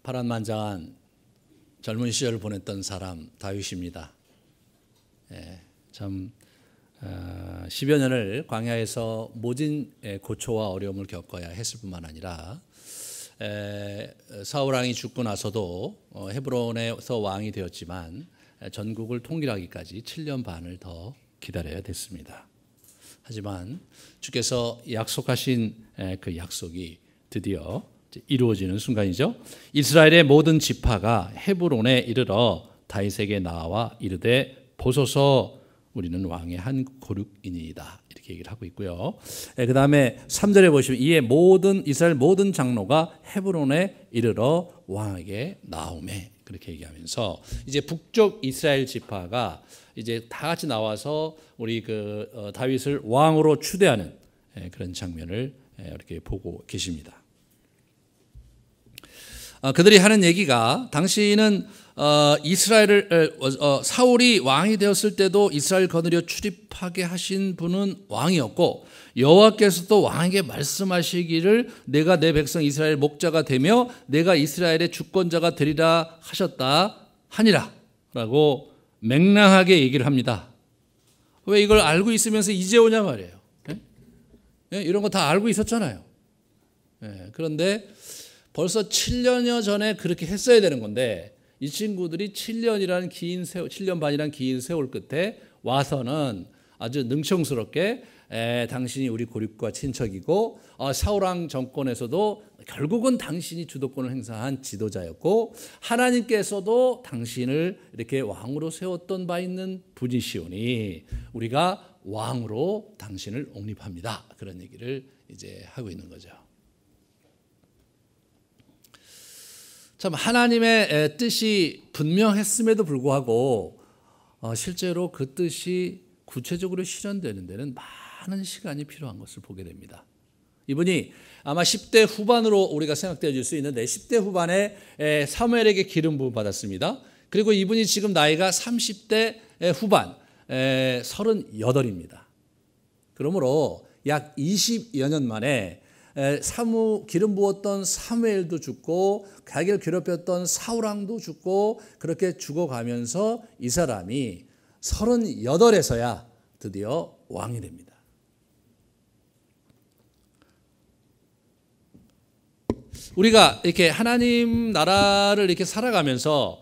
파란만장한 젊은 시절을 보냈던 사람 다윗입니다. 참 10여 년을 광야에서 모진 고초와 어려움을 겪어야 했을 뿐만 아니라 사울 왕이 죽고 나서도 헤브론에서 왕이 되었지만 전국을 통일하기까지 7년 반을 더 기다려야 됐습니다. 하지만 주께서 약속하신 그 약속이 드디어 이루어지는 순간이죠. 이스라엘의 모든 지파가 헤브론에 이르러 다윗에게 나와 이르되 보소서 우리는 왕의 한 고륙이니이다 이렇게 얘기를 하고 있고요. 그 다음에 3절에 보시면 이에 이스라엘 모든 장로가 헤브론에 이르러 왕에게 나오매 그렇게 얘기하면서 이제 북쪽 이스라엘 지파가 이제 다 같이 나와서 우리 다윗을 왕으로 추대하는 그런 장면을 이렇게 보고 계십니다. 그들이 하는 얘기가 당시는 사울이 왕이 되었을 때도 이스라엘 거느려 출입하게 하신 분은 왕이었고 여호와께서도 왕에게 말씀하시기를 내가 내 백성 이스라엘 목자가 되며 내가 이스라엘의 주권자가 되리라 하셨다 하니라 라고 맹랑하게 얘기를 합니다. 왜 이걸 알고 있으면서 이제 오냐 말이에요. 이런 거 다 알고 있었잖아요. 그런데 벌써 7년여 전에 그렇게 했어야 되는 건데 이 친구들이 7년 반이란 긴 세월 끝에 와서는 아주 능청스럽게 당신이 우리 고륙과 친척이고 사울왕 정권에서도 결국은 당신이 주도권을 행사한 지도자였고 하나님께서도 당신을 이렇게 왕으로 세웠던 바 있는 분이시오니 우리가 왕으로 당신을 옹립합니다. 그런 얘기를 이제 하고 있는 거죠. 참 하나님의 뜻이 분명했음에도 불구하고 실제로 그 뜻이 구체적으로 실현되는 데는 많은 시간이 필요한 것을 보게 됩니다. 이분이 아마 10대 후반으로 우리가 생각되어질 수 있는데 10대 후반에 사무엘에게 기름 부음 받았습니다. 그리고 이분이 지금 나이가 30대 후반 38입니다. 그러므로 약 20여 년 만에 기름 부었던 사무엘도 죽고 자기를 괴롭혔던 사울왕도 죽고 그렇게 죽어가면서 이 사람이 38에서야 드디어 왕이 됩니다. 우리가 이렇게 하나님 나라를 이렇게 살아가면서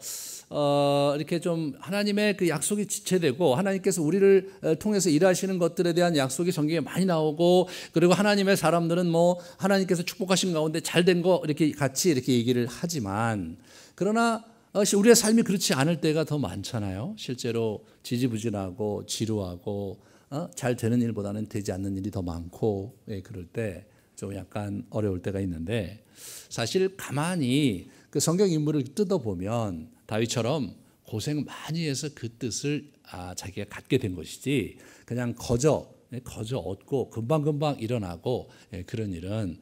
이렇게 좀 하나님의 그 약속이 지체되고 하나님께서 우리를 통해서 일하시는 것들에 대한 약속이 성경에 많이 나오고 그리고 하나님의 사람들은 뭐 하나님께서 축복하신 가운데 잘된 거 이렇게 같이 이렇게 얘기를 하지만 그러나 우리의 삶이 그렇지 않을 때가 더 많잖아요. 실제로 지지부진하고 지루하고 잘 되는 일보다는 되지 않는 일이 더 많고 그럴 때 좀 약간 어려울 때가 있는데 사실 가만히 그 성경 인물을 뜯어보면 다윗처럼 고생 많이 해서 그 뜻을 자기가 갖게 된 것이지 그냥 거저 얻고 금방금방 일어나고 그런 일은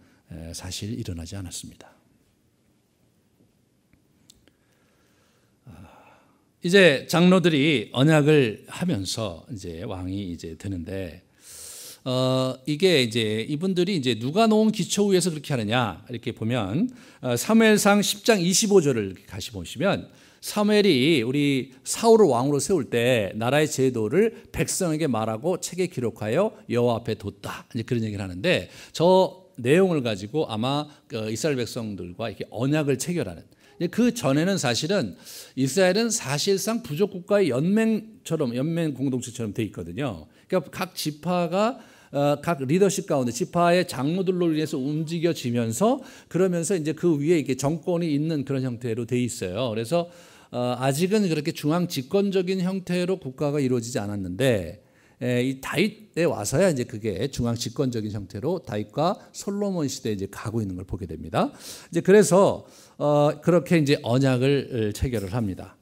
사실 일어나지 않았습니다. 이제 장로들이 언약을 하면서 이제 왕이 이제 되는데 이게 이제 이분들이 이제 누가 놓은 기초 위에서 그렇게 하느냐 이렇게 보면 사무엘상 10장 25절을 다시 보시면 사무엘이 우리 사울을 왕으로 세울 때 나라의 제도를 백성에게 말하고 책에 기록하여 여호와 앞에 뒀다 이제 그런 얘기를 하는데 저 내용을 가지고 아마 이스라엘 백성들과 이렇게 언약을 체결하는 그 전에는 사실은 이스라엘은 사실상 부족 국가의 연맹 공동체처럼 돼 있거든요. 그러니까 각 지파가 각 리더십 가운데 지파의 장로들로 인해서 움직여지면서 그러면서 이제 그 위에 이렇게 정권이 있는 그런 형태로 돼 있어요. 그래서 아직은 그렇게 중앙 집권적인 형태로 국가가 이루어지지 않았는데 이 다윗에 와서야 이제 그게 중앙 집권적인 형태로 다윗과 솔로몬 시대에 이제 가고 있는 걸 보게 됩니다. 이제 그래서 그렇게 이제 언약을 체결을 합니다.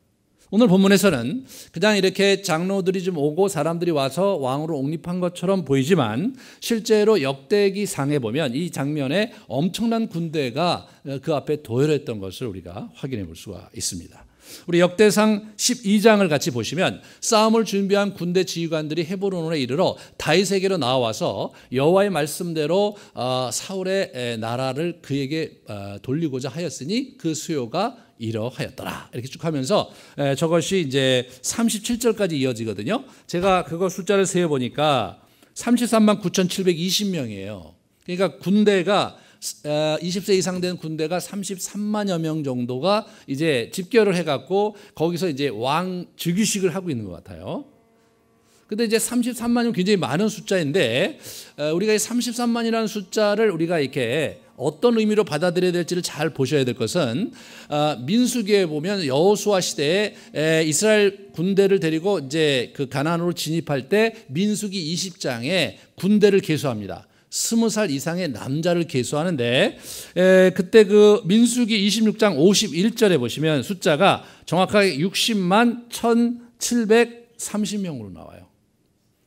오늘 본문에서는 그냥 이렇게 장로들이 좀 오고 사람들이 와서 왕으로 옹립한 것처럼 보이지만 실제로 역대기 상에 보면 이 장면에 엄청난 군대가 그 앞에 도열했던 것을 우리가 확인해 볼 수가 있습니다. 우리 역대상 12장을 같이 보시면 싸움을 준비한 군대 지휘관들이 헤브론에 이르러 다윗에게로 나와서 여호와의 말씀대로 사울의 나라를 그에게 돌리고자 하였으니 그 수요가 이러하였더라. 이렇게 쭉 하면서 저것이 이제 37절까지 이어지거든요. 제가 그거 숫자를 세어 보니까 33만 9,720명이에요. 그러니까 군대가 20세 이상 된 군대가 33만여 명 정도가 이제 집결을 해갖고 거기서 이제 왕 즉위식을 하고 있는 것 같아요. 근데 이제 33만이면 굉장히 많은 숫자인데 우리가 이 33만이라는 숫자를 우리가 이렇게 어떤 의미로 받아들여야 될지를 잘 보셔야 될 것은 민수기에 보면 여호수아 시대에 이스라엘 군대를 데리고 이제 그 가나안으로 진입할 때 민수기 20장에 군대를 계수합니다. 20살 이상의 남자를 계수하는데 그때 그 민수기 26장 51절에 보시면 숫자가 정확하게 60만 1,730명으로 나와요.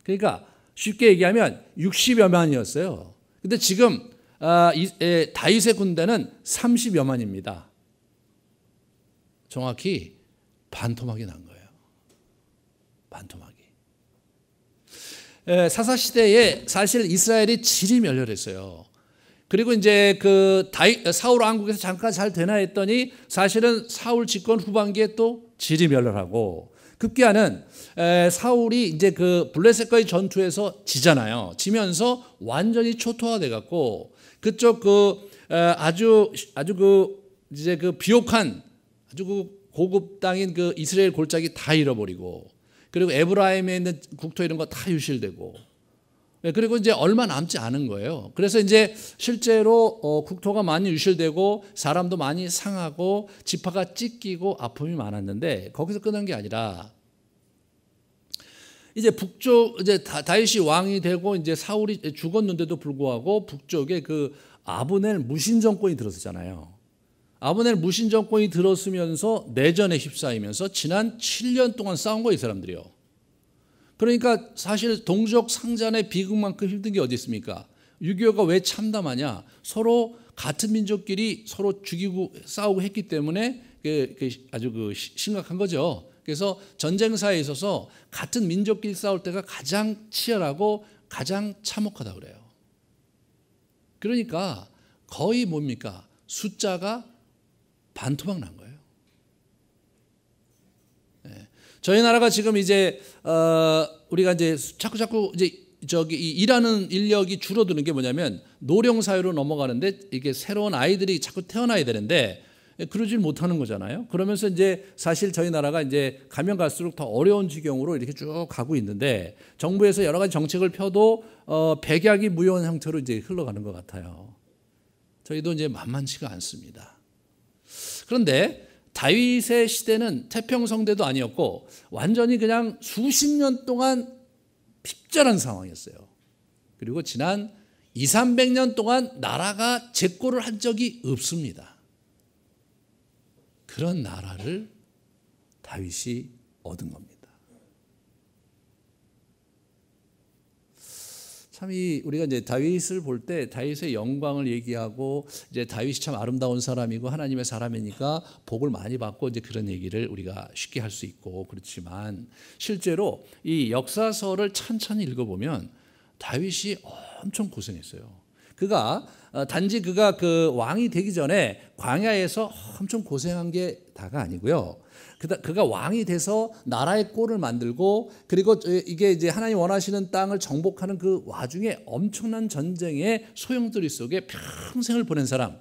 그러니까 쉽게 얘기하면 60여만이었어요. 근데 지금 다윗의 군대는 30여만입니다. 정확히 반토막이 난 거예요. 반토막이. 사사시대에 사실 이스라엘이 질이 멸렬했어요. 그리고 이제 그 사울 왕국에서 잠깐 잘 되나 했더니 사실은 사울 집권 후반기에 또 질이 멸렬하고 급기야는 사울이 이제 그 블레셋과의 전투에서 지잖아요. 지면서 완전히 초토화돼 갖고 그쪽 그 아주 그 이제 그 비옥한 아주 그 고급 땅인 그 이스라엘 골짜기 다 잃어버리고 그리고 에브라임에 있는 국토 이런 거 다 유실되고 그리고 이제 얼마 남지 않은 거예요. 그래서 이제 실제로 국토가 많이 유실되고 사람도 많이 상하고 지파가 찢기고 아픔이 많았는데 거기서 끝난 게 아니라 이제 북쪽 이제 다윗이 왕이 되고 이제 사울이 죽었는데도 불구하고 북쪽에 그 아브넬 무신 정권이 들었었잖아요. 아브넬 무신 정권이 들었으면서 내전에 휩싸이면서 지난 7년 동안 싸운 거예요, 이 사람들이요. 그러니까 사실 동족 상잔의 비극만큼 힘든 게 어디 있습니까? 6.25가 왜 참담하냐? 서로 같은 민족끼리 서로 죽이고 싸우고 했기 때문에 아주 그 심각한 거죠. 그래서 전쟁사에 있어서 같은 민족끼리 싸울 때가 가장 치열하고 가장 참혹하다고 그래요. 그러니까 거의 뭡니까? 숫자가 반토막 난 거예요. 네. 저희 나라가 지금 이제 우리가 이제 자꾸 이제 일하는 인력이 줄어드는 게 뭐냐면 노령 사회로 넘어가는데 이게 새로운 아이들이 자꾸 태어나야 되는데 그러질 못하는 거잖아요. 그러면서 이제 사실 저희 나라가 이제 가면 갈수록 더 어려운 지경으로 이렇게 쭉 가고 있는데 정부에서 여러 가지 정책을 펴도 백약이 무효한 형태로 이제 흘러가는 것 같아요. 저희도 이제 만만치가 않습니다. 그런데 다윗의 시대는 태평성대도 아니었고 완전히 그냥 수십 년 동안 핍절한 상황이었어요. 그리고 지난 200~300년 동안 나라가 재고를 한 적이 없습니다. 그런 나라를 다윗이 얻은 겁니다. 참 우리가 이제 다윗을 볼 때 다윗의 영광을 얘기하고 이제 다윗이 참 아름다운 사람이고 하나님의 사람이니까 복을 많이 받고 이제 그런 얘기를 우리가 쉽게 할 수 있고 그렇지만 실제로 이 역사서를 천천히 읽어보면 다윗이 엄청 고생했어요. 그가 단지 그가 그 왕이 되기 전에 광야에서 엄청 고생한 게 다가 아니고요. 그가 왕이 돼서 나라의 꼴을 만들고 그리고 이게 이제 하나님 원하시는 땅을 정복하는 그 와중에 엄청난 전쟁의 소용돌이 속에 평생을 보낸 사람,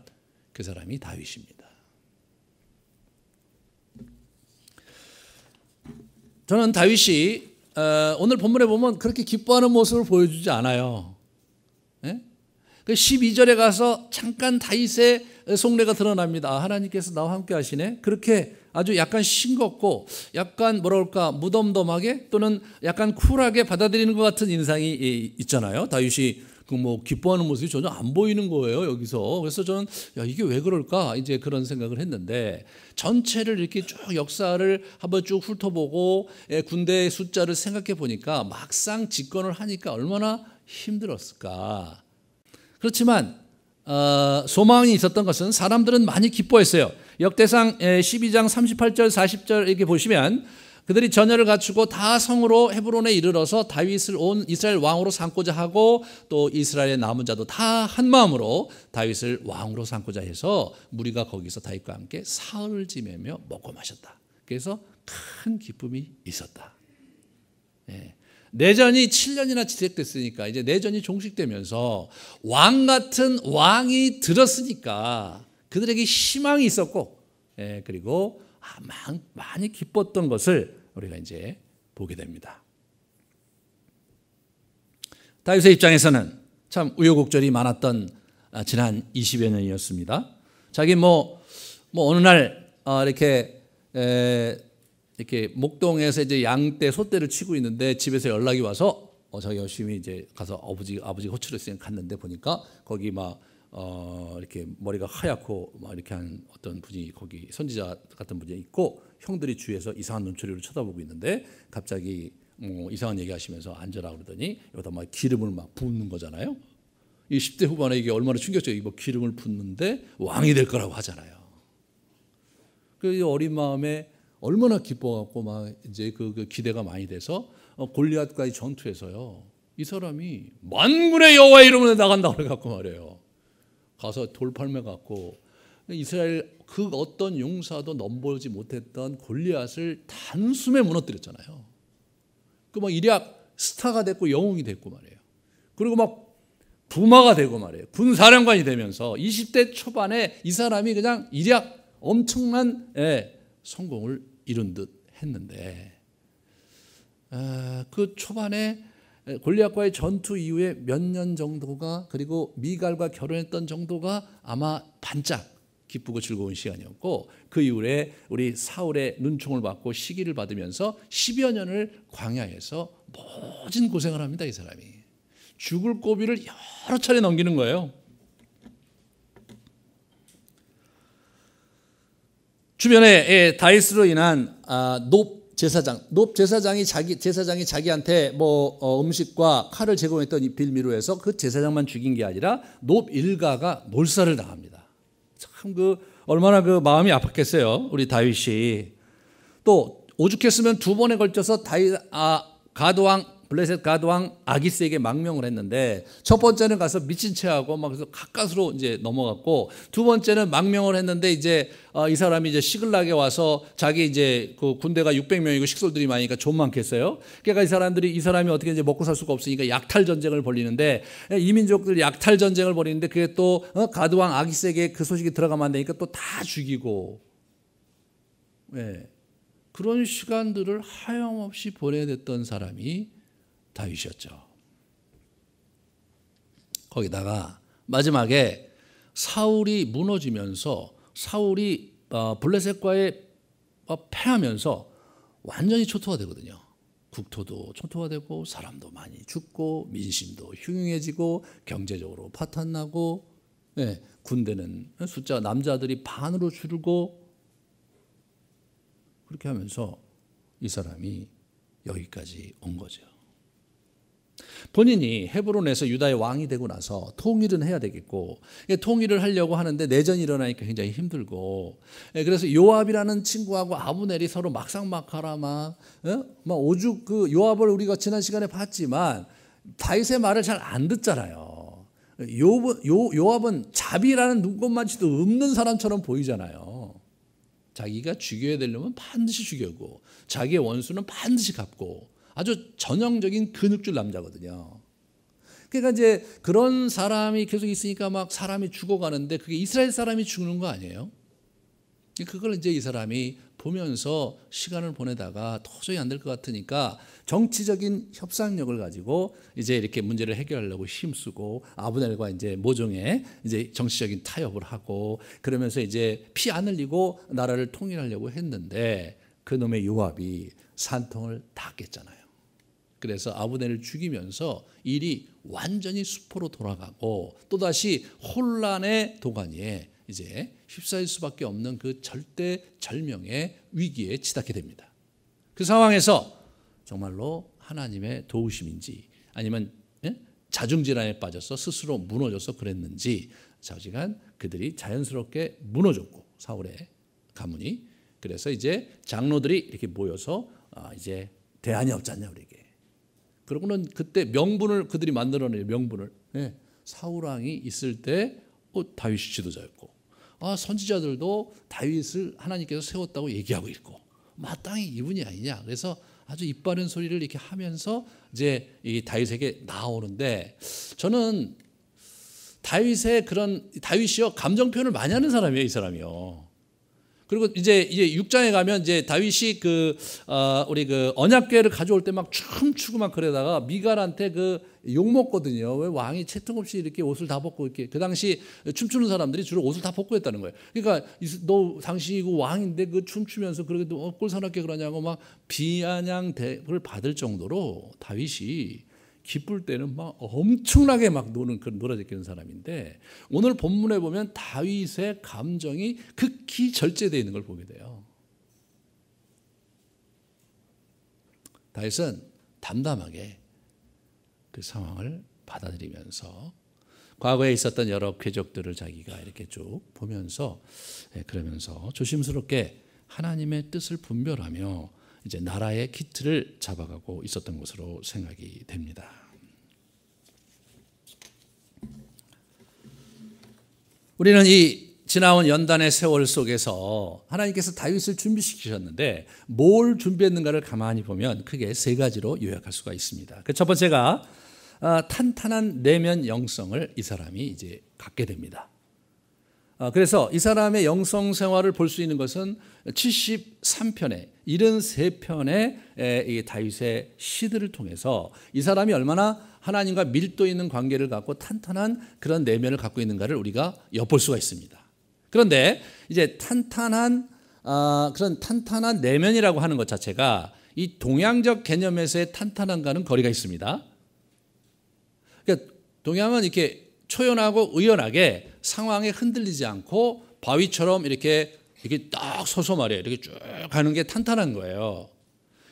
그 사람이 다윗입니다. 저는 다윗이 오늘 본문에 보면 그렇게 기뻐하는 모습을 보여주지 않아요. 네? 그 12절에 가서 잠깐 다윗의 속내가 드러납니다. 하나님께서 나와 함께 하시네. 그렇게 아주 약간 싱겁고 약간 뭐랄까 무덤덤하게 또는 약간 쿨하게 받아들이는 것 같은 인상이 있잖아요. 다윗이 그 뭐 기뻐하는 모습이 전혀 안 보이는 거예요, 여기서. 그래서 저는 이게 왜 그럴까 이제 그런 생각을 했는데 전체를 이렇게 쭉 역사를 한번 쭉 훑어보고 군대의 숫자를 생각해 보니까 막상 집권을 하니까 얼마나 힘들었을까. 그렇지만 소망이 있었던 것은 사람들은 많이 기뻐했어요. 역대상 12장 38절 40절 이렇게 보시면 그들이 전열을 갖추고 다 성으로 헤브론에 이르러서 다윗을 온 이스라엘 왕으로 삼고자 하고 또 이스라엘의 남은 자도 다 한 마음으로 다윗을 왕으로 삼고자 해서 무리가 거기서 다윗과 함께 사흘을 지내며 먹고 마셨다. 그래서 큰 기쁨이 있었다. 예. 내전이 7년이나 지속됐으니까 이제 내전이 종식되면서 왕 같은 왕이 들었으니까 그들에게 희망이 있었고, 예, 그리고 많이 기뻤던 것을 우리가 이제 보게 됩니다. 다윗의 입장에서는 참 우여곡절이 많았던 지난 20여 년이었습니다. 자기 어느 날 이렇게 목동에서 이제 양떼 소떼를 치고 있는데 집에서 연락이 와서 자기 열심히 이제 가서 아버지 호출을 했으니까 갔는데 보니까 거기 이렇게 머리가 하얗고 이렇게 한 어떤 분이 거기 선지자 같은 분이 있고 형들이 주위에서 이상한 눈초리로 쳐다보고 있는데 갑자기 이상한 얘기하시면서 앉으라 그러더니 여기다 기름을 붓는 거잖아요. 이 10대 후반에 이게 얼마나 충격적이고 기름을 붓는데 왕이 될 거라고 하잖아요. 그 어린 마음에 얼마나 기뻐갖고 이제 그 기대가 많이 돼서 골리앗과의 전투에서요 이 사람이 만군의 여호와의 이름으로 나간다고 그래갖고 말이에요. 가서 돌팔매 갖고 이스라엘 그 어떤 용사도 넘보지 못했던 골리앗을 단숨에 무너뜨렸잖아요. 일약 스타가 됐고 영웅이 됐고 말이에요. 그리고 부마가 되고 말이에요. 군사령관이 되면서 20대 초반에 이 사람이 그냥 일약 엄청난 성공을 이룬 듯 했는데 그 초반에 골리앗과의 전투 이후에 몇 년 정도가 그리고 미갈과 결혼했던 정도가 아마 반짝 기쁘고 즐거운 시간이었고 그 이후에 우리 사울의 눈총을 받고 시기를 받으면서 10여 년을 광야에서 모진 고생을 합니다. 이 사람이 죽을 고비를 여러 차례 넘기는 거예요. 주변에 다윗으로 인한 높 제사장이 자기한테 음식과 칼을 제공했던 빌미로 해서 그 제사장만 죽인 게 아니라 높 일가가 몰살을 당합니다. 참 얼마나 마음이 아팠겠어요. 우리 다윗이 또 오죽했으면 두 번에 걸쳐서 블레셋 가드왕 아기스에게 망명을 했는데 첫 번째는 가서 미친 체하고 그래서 가까스로 이제 넘어갔고 두 번째는 망명을 했는데 이제 이 사람이 이제 시글락에 와서 자기 이제 그 군대가 600명이고 식솔들이 많으니까 좀 많겠어요. 그러니까 이 사람이 어떻게 이제 먹고 살 수가 없으니까 약탈 전쟁을 벌이는데 이민족들 약탈 전쟁을 벌이는데 그게 또 가드왕 아기스에게 그 소식이 들어가면 안 되니까 또 다 죽이고 그런 시간들을 하염없이 보내야 됐던 사람이 다윗이었죠. 거기다가 마지막에 사울이 무너지면서 사울이 블레셋과의 패하면서 완전히 초토화 되거든요. 국토도 초토화되고 사람도 많이 죽고 민심도 흉흉해지고 경제적으로 파탄나고 군대는 숫자 남자들이 반으로 줄고 그렇게 하면서 이 사람이 여기까지 온 거죠. 본인이 헤브론에서 유다의 왕이 되고 나서 통일은 해야 되겠고 통일을 하려고 하는데 내전이 일어나니까 굉장히 힘들고 그래서 요압이라는 친구하고 아브넬이 서로 막상막하라 오죽 요압을 우리가 지난 시간에 봤지만 다윗의 말을 잘 안 듣잖아요. 요압은 자비라는 눈꼽만치도 없는 사람처럼 보이잖아요. 자기가 죽여야 되려면 반드시 죽여고 자기의 원수는 반드시 갚고 아주 전형적인 근육질 남자거든요. 그러니까 이제 그런 사람이 계속 있으니까 사람이 죽어가는데 그게 이스라엘 사람이 죽는 거 아니에요? 그걸 이제 이 사람이 보면서 시간을 보내다가 도저히 안 될 것 같으니까 정치적인 협상력을 가지고 이제 이렇게 문제를 해결하려고 힘쓰고 아브넬과 이제 모종의 이제 정치적인 타협을 하고 그러면서 이제 피 안 흘리고 나라를 통일하려고 했는데 그 놈의 요압이 산통을 다 깼잖아요. 그래서 아브넬을 죽이면서 일이 완전히 수포로 돌아가고 또다시 혼란의 도가니에 이제 휩싸일 수밖에 없는 그 절대절명의 위기에 치닫게 됩니다. 그 상황에서 정말로 하나님의 도우심인지 아니면 자중질환에 빠져서 스스로 무너져서 그랬는지 좌지간 그들이 자연스럽게 무너졌고 사울의 가문이. 그래서 이제 장로들이 이렇게 모여서 이제 대안이 없지 않냐 우리에게. 그러고는 그때 명분을 그들이 만들어내요. 명분을. 예. 사울 왕이 있을 때 다윗이 지도자였고, 선지자들도 다윗을 하나님께서 세웠다고 얘기하고 있고, 마땅히 이분이 아니냐. 그래서 아주 입 바른 소리를 이렇게 하면서 이제 이 다윗에게 나오는데, 저는 다윗이요 감정 표현을 많이 하는 사람이에요, 이 사람이요. 그리고 이제 6장에 가면 이제 다윗이 우리 언약궤를 가져올 때 막 춤추고 막 그러다가 미갈한테 욕 먹거든요. 왜 왕이 채통 없이 이렇게 옷을 다 벗고 이렇게. 그 당시 춤추는 사람들이 주로 옷을 다 벗고 했다는 거예요. 그러니까 너 당신이고 왕인데 춤추면서 그래도 꼴사납게 그러냐고 막 비아냥을 받을 정도로 다윗이 기쁠 때는 막 엄청나게 막 놀아제끼는 사람인데, 오늘 본문에 보면 다윗의 감정이 극히 절제되어 있는 걸 보게 돼요. 다윗은 담담하게 그 상황을 받아들이면서 과거에 있었던 여러 궤적들을 자기가 이렇게 쭉 보면서, 그러면서 조심스럽게 하나님의 뜻을 분별하며 이제 나라의 기틀을 잡아가고 있었던 것으로 생각이 됩니다. 우리는 이 지나온 연단의 세월 속에서 하나님께서 다윗을 준비시키셨는데 뭘 준비했는가를 가만히 보면 크게 세 가지로 요약할 수가 있습니다. 그 첫 번째가 탄탄한 내면 영성을 이 사람이 이제 갖게 됩니다. 그래서 이 사람의 영성 생활을 볼 수 있는 것은 73편의 73편의 이 다윗의 시들을 통해서 이 사람이 얼마나 하나님과 밀도 있는 관계를 갖고 탄탄한 그런 내면을 갖고 있는가를 우리가 엿볼 수가 있습니다. 그런데 이제 그런 탄탄한 내면이라고 하는 것 자체가 이 동양적 개념에서의 탄탄한가는 거리가 있습니다. 그러니까 동양은 이렇게 초연하고 의연하게 상황에 흔들리지 않고 바위처럼 이렇게 딱 서서 말이에요. 이렇게 쭉 가는 게 탄탄한 거예요.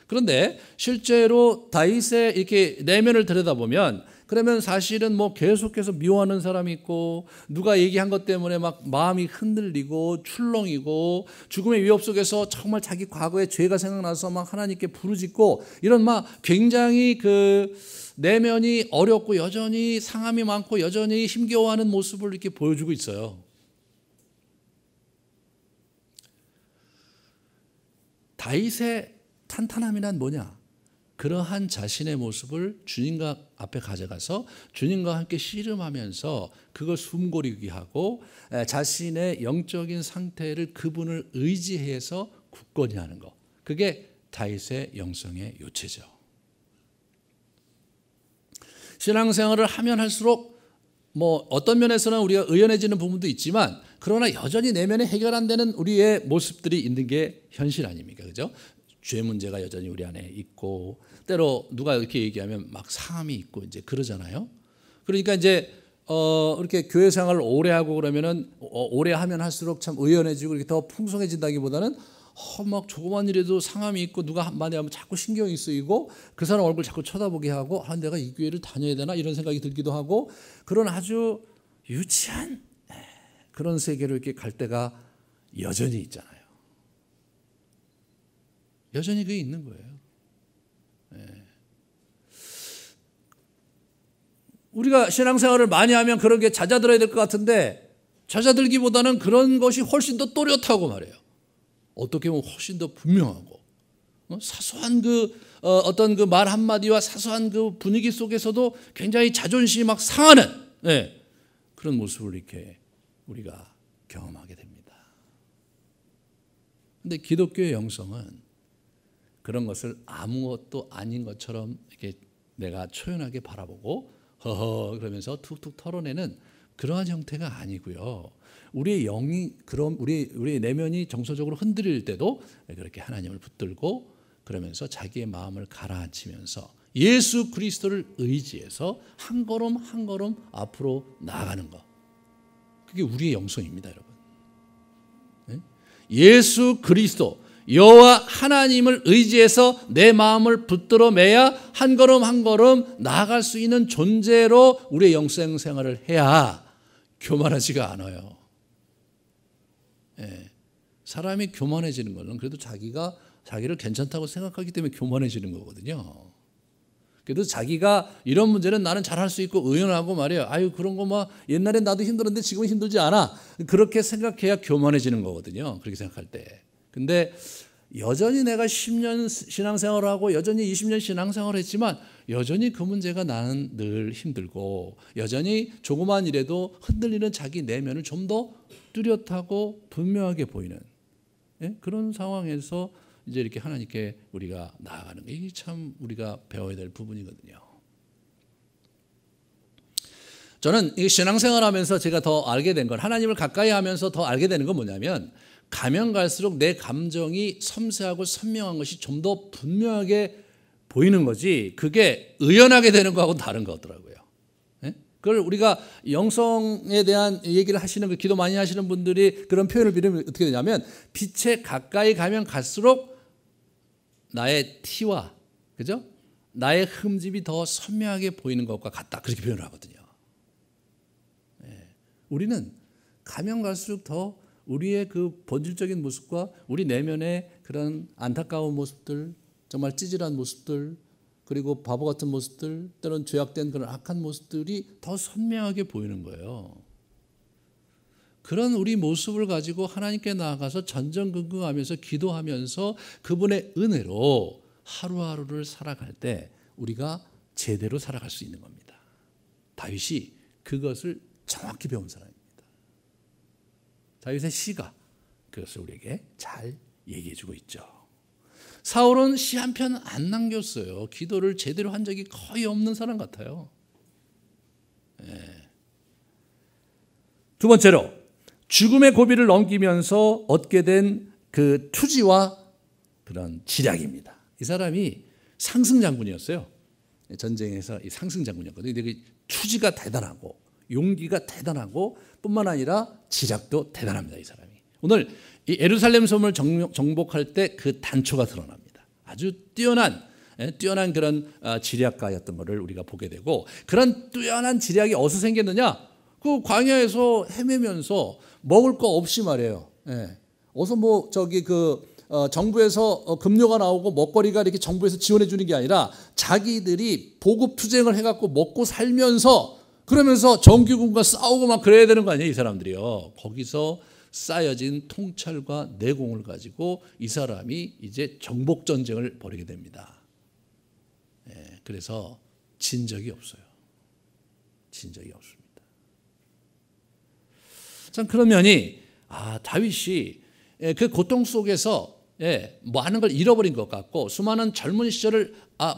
그런데 실제로 다윗의 이렇게 내면을 들여다보면, 그러면 사실은 뭐 계속해서 미워하는 사람이 있고, 누가 얘기한 것 때문에 막 마음이 흔들리고 출렁이고, 죽음의 위협 속에서 정말 자기 과거의 죄가 생각나서 막 하나님께 부르짖고, 이런 막 굉장히 내면이 어렵고 여전히 상함이 많고 여전히 힘겨워하는 모습을 이렇게 보여주고 있어요. 다윗의 탄탄함이란 뭐냐? 그러한 자신의 모습을 주님과 앞에 가져가서 주님과 함께 씨름하면서 그걸 숨고르게 하고, 자신의 영적인 상태를 그분을 의지해서 굳건히 하는 것. 그게 다윗의 영성의 요체죠. 신앙생활을 하면 할수록 뭐 어떤 면에서는 우리가 의연해지는 부분도 있지만, 그러나 여전히 내면에 해결 안 되는 우리의 모습들이 있는 게 현실 아닙니까? 그죠? 죄 문제가 여전히 우리 안에 있고, 때로 누가 이렇게 얘기하면 막 상함이 있고 이제 그러잖아요. 그러니까 이제 이렇게 교회 생활을 오래 하고 그러면은 오래 하면 할수록 참 의연해지고 이렇게 더 풍성해진다기보다는 막 조그만 일에도 상함이 있고 누가 한마디 하면 자꾸 신경이 쓰이고 그 사람 얼굴 자꾸 쳐다보게 하고, 내가 이 교회를 다녀야 되나 이런 생각이 들기도 하고, 그런 아주 유치한 그런 세계로 이렇게 갈 때가 여전히 있잖아요. 여전히 그게 있는 거예요. 우리가 신앙생활을 많이 하면 그런 게 잦아들어야 될 것 같은데, 잦아들기보다는 그런 것이 훨씬 더 또렷하고 말이에요. 어떻게 보면 훨씬 더 분명하고, 사소한 어떤 말 한마디와 사소한 분위기 속에서도 굉장히 자존심이 막 상하는 그런 모습을 이렇게 우리가 경험하게 됩니다. 그런데 기독교의 영성은 그런 것을 아무것도 아닌 것처럼 이렇게 내가 초연하게 바라보고 허허 그러면서 툭툭 털어내는 그러한 형태가 아니고요. 우리의 영이 우리의 내면이 정서적으로 흔들릴 때도 그렇게 하나님을 붙들고, 그러면서 자기의 마음을 가라앉히면서 예수 그리스도를 의지해서 한 걸음 한 걸음 앞으로 나아가는 것. 그게 우리의 영성입니다, 여러분. 예수 그리스도 여호와 하나님을 의지해서 내 마음을 붙들어 매야 한 걸음 한 걸음 나아갈 수 있는 존재로 우리의 영성 생활을 해야 교만하지가 않아요. 사람이 교만해지는 거는 그래도 자기를 괜찮다고 생각하기 때문에 교만해지는 거거든요. 그래도 자기가 이런 문제는 나는 잘할 수 있고 의연하고 말이에요. 아유 그런 거 막 옛날엔 나도 힘들었는데 지금은 힘들지 않아. 그렇게 생각해야 교만해지는 거거든요. 그렇게 생각할 때. 근데 여전히 내가 10년 신앙생활을 하고 여전히 20년 신앙생활을 했지만 여전히 그 문제가 나는 늘 힘들고 여전히 조그만 일에도 흔들리는 자기 내면을 좀 더 뚜렷하고 분명하게 보이는 그런 상황에서 이제 이렇게 하나님께 우리가 나아가는 게 이게 참 우리가 배워야 될 부분이거든요. 저는 이 신앙생활하면서 제가 더 알게 된 건 하나님을 가까이 하면서 더 알게 되는 건 뭐냐면 가면 갈수록 내 감정이 섬세하고 선명한 것이 좀 더 분명하게 보이는 거지 그게 의연하게 되는 거하고는 다른 거더라고요. 그걸 우리가 영성에 대한 얘기를 하시는 기도 많이 하시는 분들이 그런 표현을 빌으면 어떻게 되냐면 빛에 가까이 가면 갈수록 나의 티와 그죠? 나의 흠집이 더 선명하게 보이는 것과 같다 그렇게 표현을 하거든요. 우리는 가면 갈수록 더 우리의 그 본질적인 모습과 우리 내면의 그런 안타까운 모습들, 정말 찌질한 모습들, 그리고 바보 같은 모습들, 때로는 죄악된 그런 악한 모습들이 더 선명하게 보이는 거예요. 그런 우리 모습을 가지고 하나님께 나아가서 전전긍긍하면서 기도하면서 그분의 은혜로 하루하루를 살아갈 때 우리가 제대로 살아갈 수 있는 겁니다. 다윗이 그것을 정확히 배운 사람입니다. 다윗의 시가 그것을 우리에게 잘 얘기해주고 있죠. 사울은 시 한 편 안 남겼어요. 기도를 제대로 한 적이 거의 없는 사람 같아요. 두 번째로 죽음의 고비를 넘기면서 얻게 된 그 투지와 그런 지략입니다. 이 사람이 상승장군이었어요. 전쟁에서 이 상승장군이었거든요. 근데 그 투지가 대단하고 용기가 대단하고 뿐만 아니라 지략도 대단합니다. 이 사람이. 오늘 이 예루살렘 성을 정복할 때 그 단초가 드러납니다. 아주 뛰어난 그런 지략가였던 것을 우리가 보게 되고 그런 뛰어난 지략이 어디서 생겼느냐? 그 광야에서 헤매면서 먹을 거 없이 말이에요. 어서 뭐 저기 정부에서 급료가 나오고 먹거리가 이렇게 정부에서 지원해 주는 게 아니라 자기들이 보급 투쟁을 해갖고 먹고 살면서 그러면서 정규군과 싸우고 막 그래야 되는 거 아니에요, 이 사람들이요. 거기서 쌓여진 통찰과 내공을 가지고 이 사람이 이제 정복 전쟁을 벌이게 됩니다. 그래서 진 적이 없어요. 진 적이 없습니다. 참 그런 면이 다윗이 그 고통 속에서 많은 걸 잃어버린 것 같고 수많은 젊은 시절을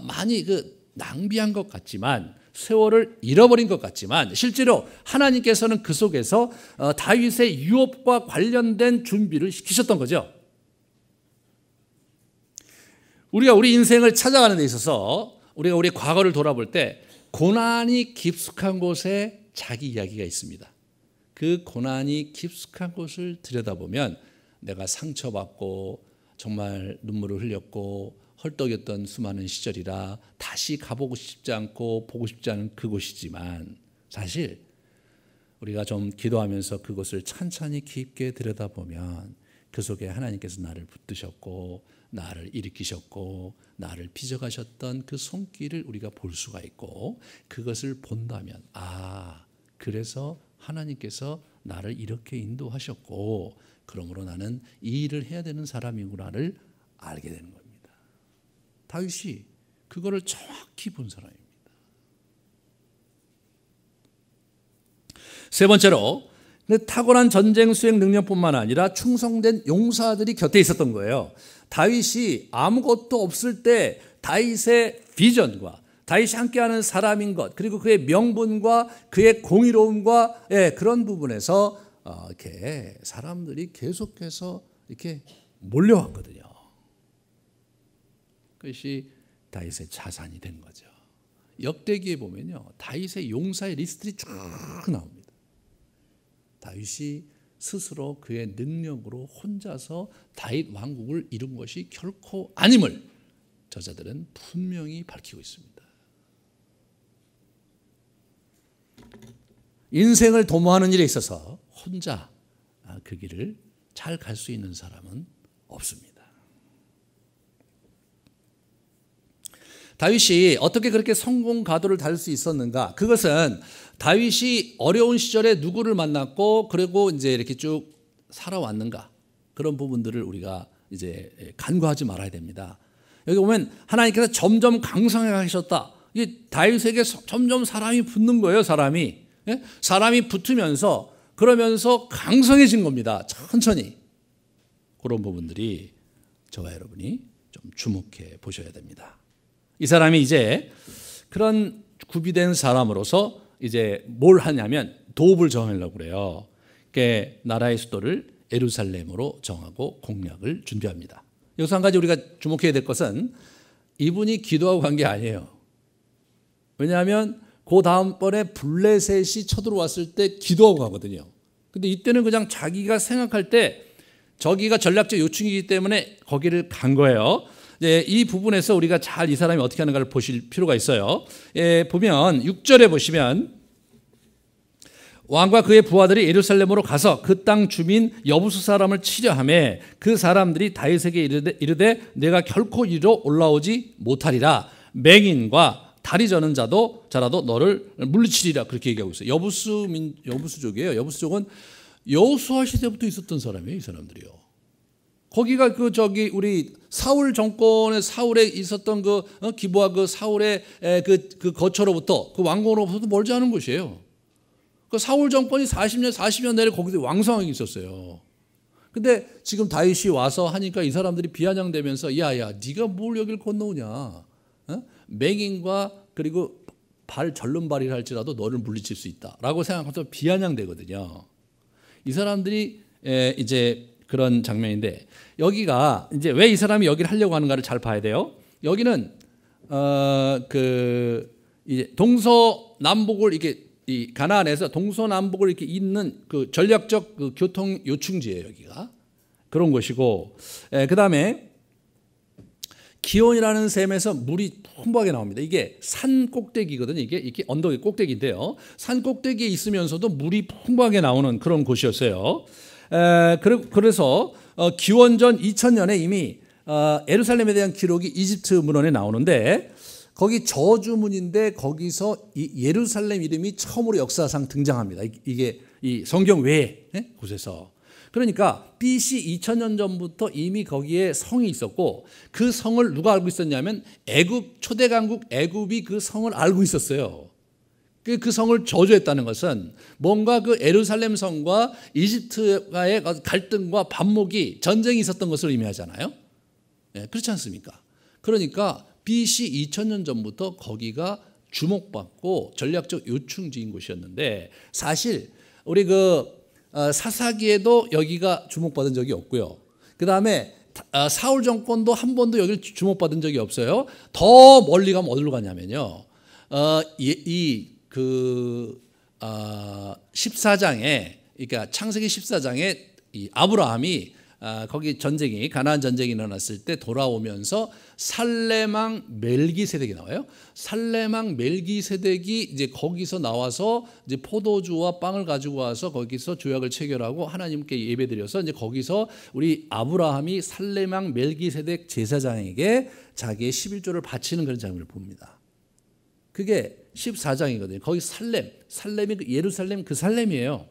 많이 낭비한 것 같지만 세월을 잃어버린 것 같지만 실제로 하나님께서는 그 속에서 다윗의 유업과 관련된 준비를 시키셨던 거죠. 우리가 우리 인생을 찾아가는 데 있어서 우리가 우리 과거를 돌아볼 때 고난이 깊숙한 곳에 자기 이야기가 있습니다. 그 고난이 깊숙한 곳을 들여다보면 내가 상처받고 정말 눈물을 흘렸고 헐떡였던 수많은 시절이라 다시 가보고 싶지 않고 보고 싶지 않은 그곳이지만 사실 우리가 좀 기도하면서 그것을 찬찬히 깊게 들여다보면 그 속에 하나님께서 나를 붙드셨고 나를 일으키셨고 나를 빚어가셨던 그 손길을 우리가 볼 수가 있고 그것을 본다면 그래서 하나님께서 나를 이렇게 인도하셨고 그러므로 나는 이 일을 해야 되는 사람이구나를 알게 되는 겁니다. 다윗이 그거를 정확히 본 사람입니다. 세 번째로 탁월한 전쟁 수행 능력뿐만 아니라 충성된 용사들이 곁에 있었던 거예요. 다윗이 아무것도 없을 때 다윗의 비전과 다윗이 함께하는 사람인 것 그리고 그의 명분과 그의 공의로움과 그런 부분에서 이렇게 사람들이 계속해서 이렇게 몰려왔거든요. 그것이 다윗의 자산이 된 거죠. 역대기에 보면요, 다윗의 용사의 리스트들이 쭉 나옵니다. 다윗이 스스로 그의 능력으로 혼자서 다윗 왕국을 이룬 것이 결코 아님을 저자들은 분명히 밝히고 있습니다. 인생을 도모하는 일에 있어서 혼자 그 길을 잘 갈 수 있는 사람은 없습니다. 다윗이 어떻게 그렇게 성공 가도를 달릴 수 있었는가? 그것은 다윗이 어려운 시절에 누구를 만났고 그리고 이제 이렇게 쭉 살아왔는가? 그런 부분들을 우리가 이제 간과하지 말아야 됩니다. 여기 보면 하나님께서 점점 강성하게 하셨다. 이게 다윗에게 점점 사람이 붙는 거예요. 사람이 붙으면서 그러면서 강성해진 겁니다. 천천히. 그런 부분들이 저와 여러분이 좀 주목해 보셔야 됩니다. 이 사람이 이제 그런 구비된 사람으로서 이제 뭘 하냐면 도읍을 정하려고 그래요. 그러니까 나라의 수도를 예루살렘으로 정하고 공략을 준비합니다. 여기서 한 가지 우리가 주목해야 될 것은 이분이 기도하고 간 게 아니에요. 왜냐하면 그 다음번에 블레셋이 쳐들어왔을 때 기도하고 가거든요. 근데 이때는 그냥 자기가 생각할 때 저기가 전략적 요충이기 때문에 거기를 간 거예요. 이 부분에서 우리가 잘 이 사람이 어떻게 하는가를 보실 필요가 있어요. 보면 6절에 보시면 왕과 그의 부하들이 예루살렘으로 가서 그 땅 주민 여부수 사람을 치려하며 그 사람들이 다윗에게 이르되 내가 결코 이리로 올라오지 못하리라. 맹인과 다리 저는 자라도 너를 물리치리라. 그렇게 얘기하고 있어요. 여부수족이에요. 여부수족은 여호수아 시대부터 있었던 사람이에요. 이 사람들이요. 거기가 우리 사울 정권의 사울에 있었던 기브아 사울의 그 거처로부터 그 왕궁으로부터 멀지 않은 곳이에요. 그 사울 정권이 40년 내내 거기서 왕성하게 있었어요. 근데 지금 다윗이 와서 하니까 이 사람들이 비아냥대면서 야야 네가 뭘 여길 건너오냐. 맹인과 그리고 발 절름발이를 할지라도 너를 물리칠 수 있다라고 생각하면서 비아냥대거든요. 이 사람들이 이제 그런 장면인데 여기가 이제 왜 이 사람이 여기를 하려고 하는가를 잘 봐야 돼요. 여기는 이제 동서남북을 이렇게 이 가나안에서 동서남북을 이렇게 잇는 그 전략적 그 교통 요충지예요. 여기가 그런 곳이고 그다음에 기온이라는 샘에서 물이 풍부하게 나옵니다. 이게 산 꼭대기거든요. 이게 이렇게 언덕의 꼭대기인데요. 산 꼭대기에 있으면서도 물이 풍부하게 나오는 그런 곳이었어요. 그래서 기원전 2000년에 이미 예루살렘에 대한 기록이 이집트 문헌에 나오는데 거기 저주문인데 거기서 이 예루살렘 이름이 처음으로 역사상 등장합니다. 이게 이 성경 외에 곳에서. 그러니까 BC 2000년 전부터 이미 거기에 성이 있었고 그 성을 누가 알고 있었냐면 초대 강국 애굽이 그 성을 알고 있었어요. 그 성을 저주했다는 것은 뭔가 그 예루살렘 성과 이집트와의 갈등과 반목이 전쟁이 있었던 것을 의미하잖아요. 그렇지 않습니까? 그러니까 BC 2000년 전부터 거기가 주목받고 전략적 요충지인 곳이었는데 사실 우리 사사기에도 여기가 주목받은 적이 없고요. 그 다음에 사울 정권도 한 번도 여기를 주목받은 적이 없어요. 더 멀리 가면 어디로 가냐면요. 14장에 그러니까 창세기 14장에 이 아브라함이 거기 가나안 전쟁이 일어났을 때 돌아오면서 살레망 멜기세덱이 나와요. 살레망 멜기세덱이 이제 거기서 나와서 이제 포도주와 빵을 가지고 와서 거기서 조약을 체결하고 하나님께 예배드려서 이제 거기서 우리 아브라함이 살레망 멜기세덱 제사장에게 자기의 11조를 바치는 그런 장면을 봅니다. 그게 14장이거든요. 거기 살렘이 예루살렘 그 살렘이에요.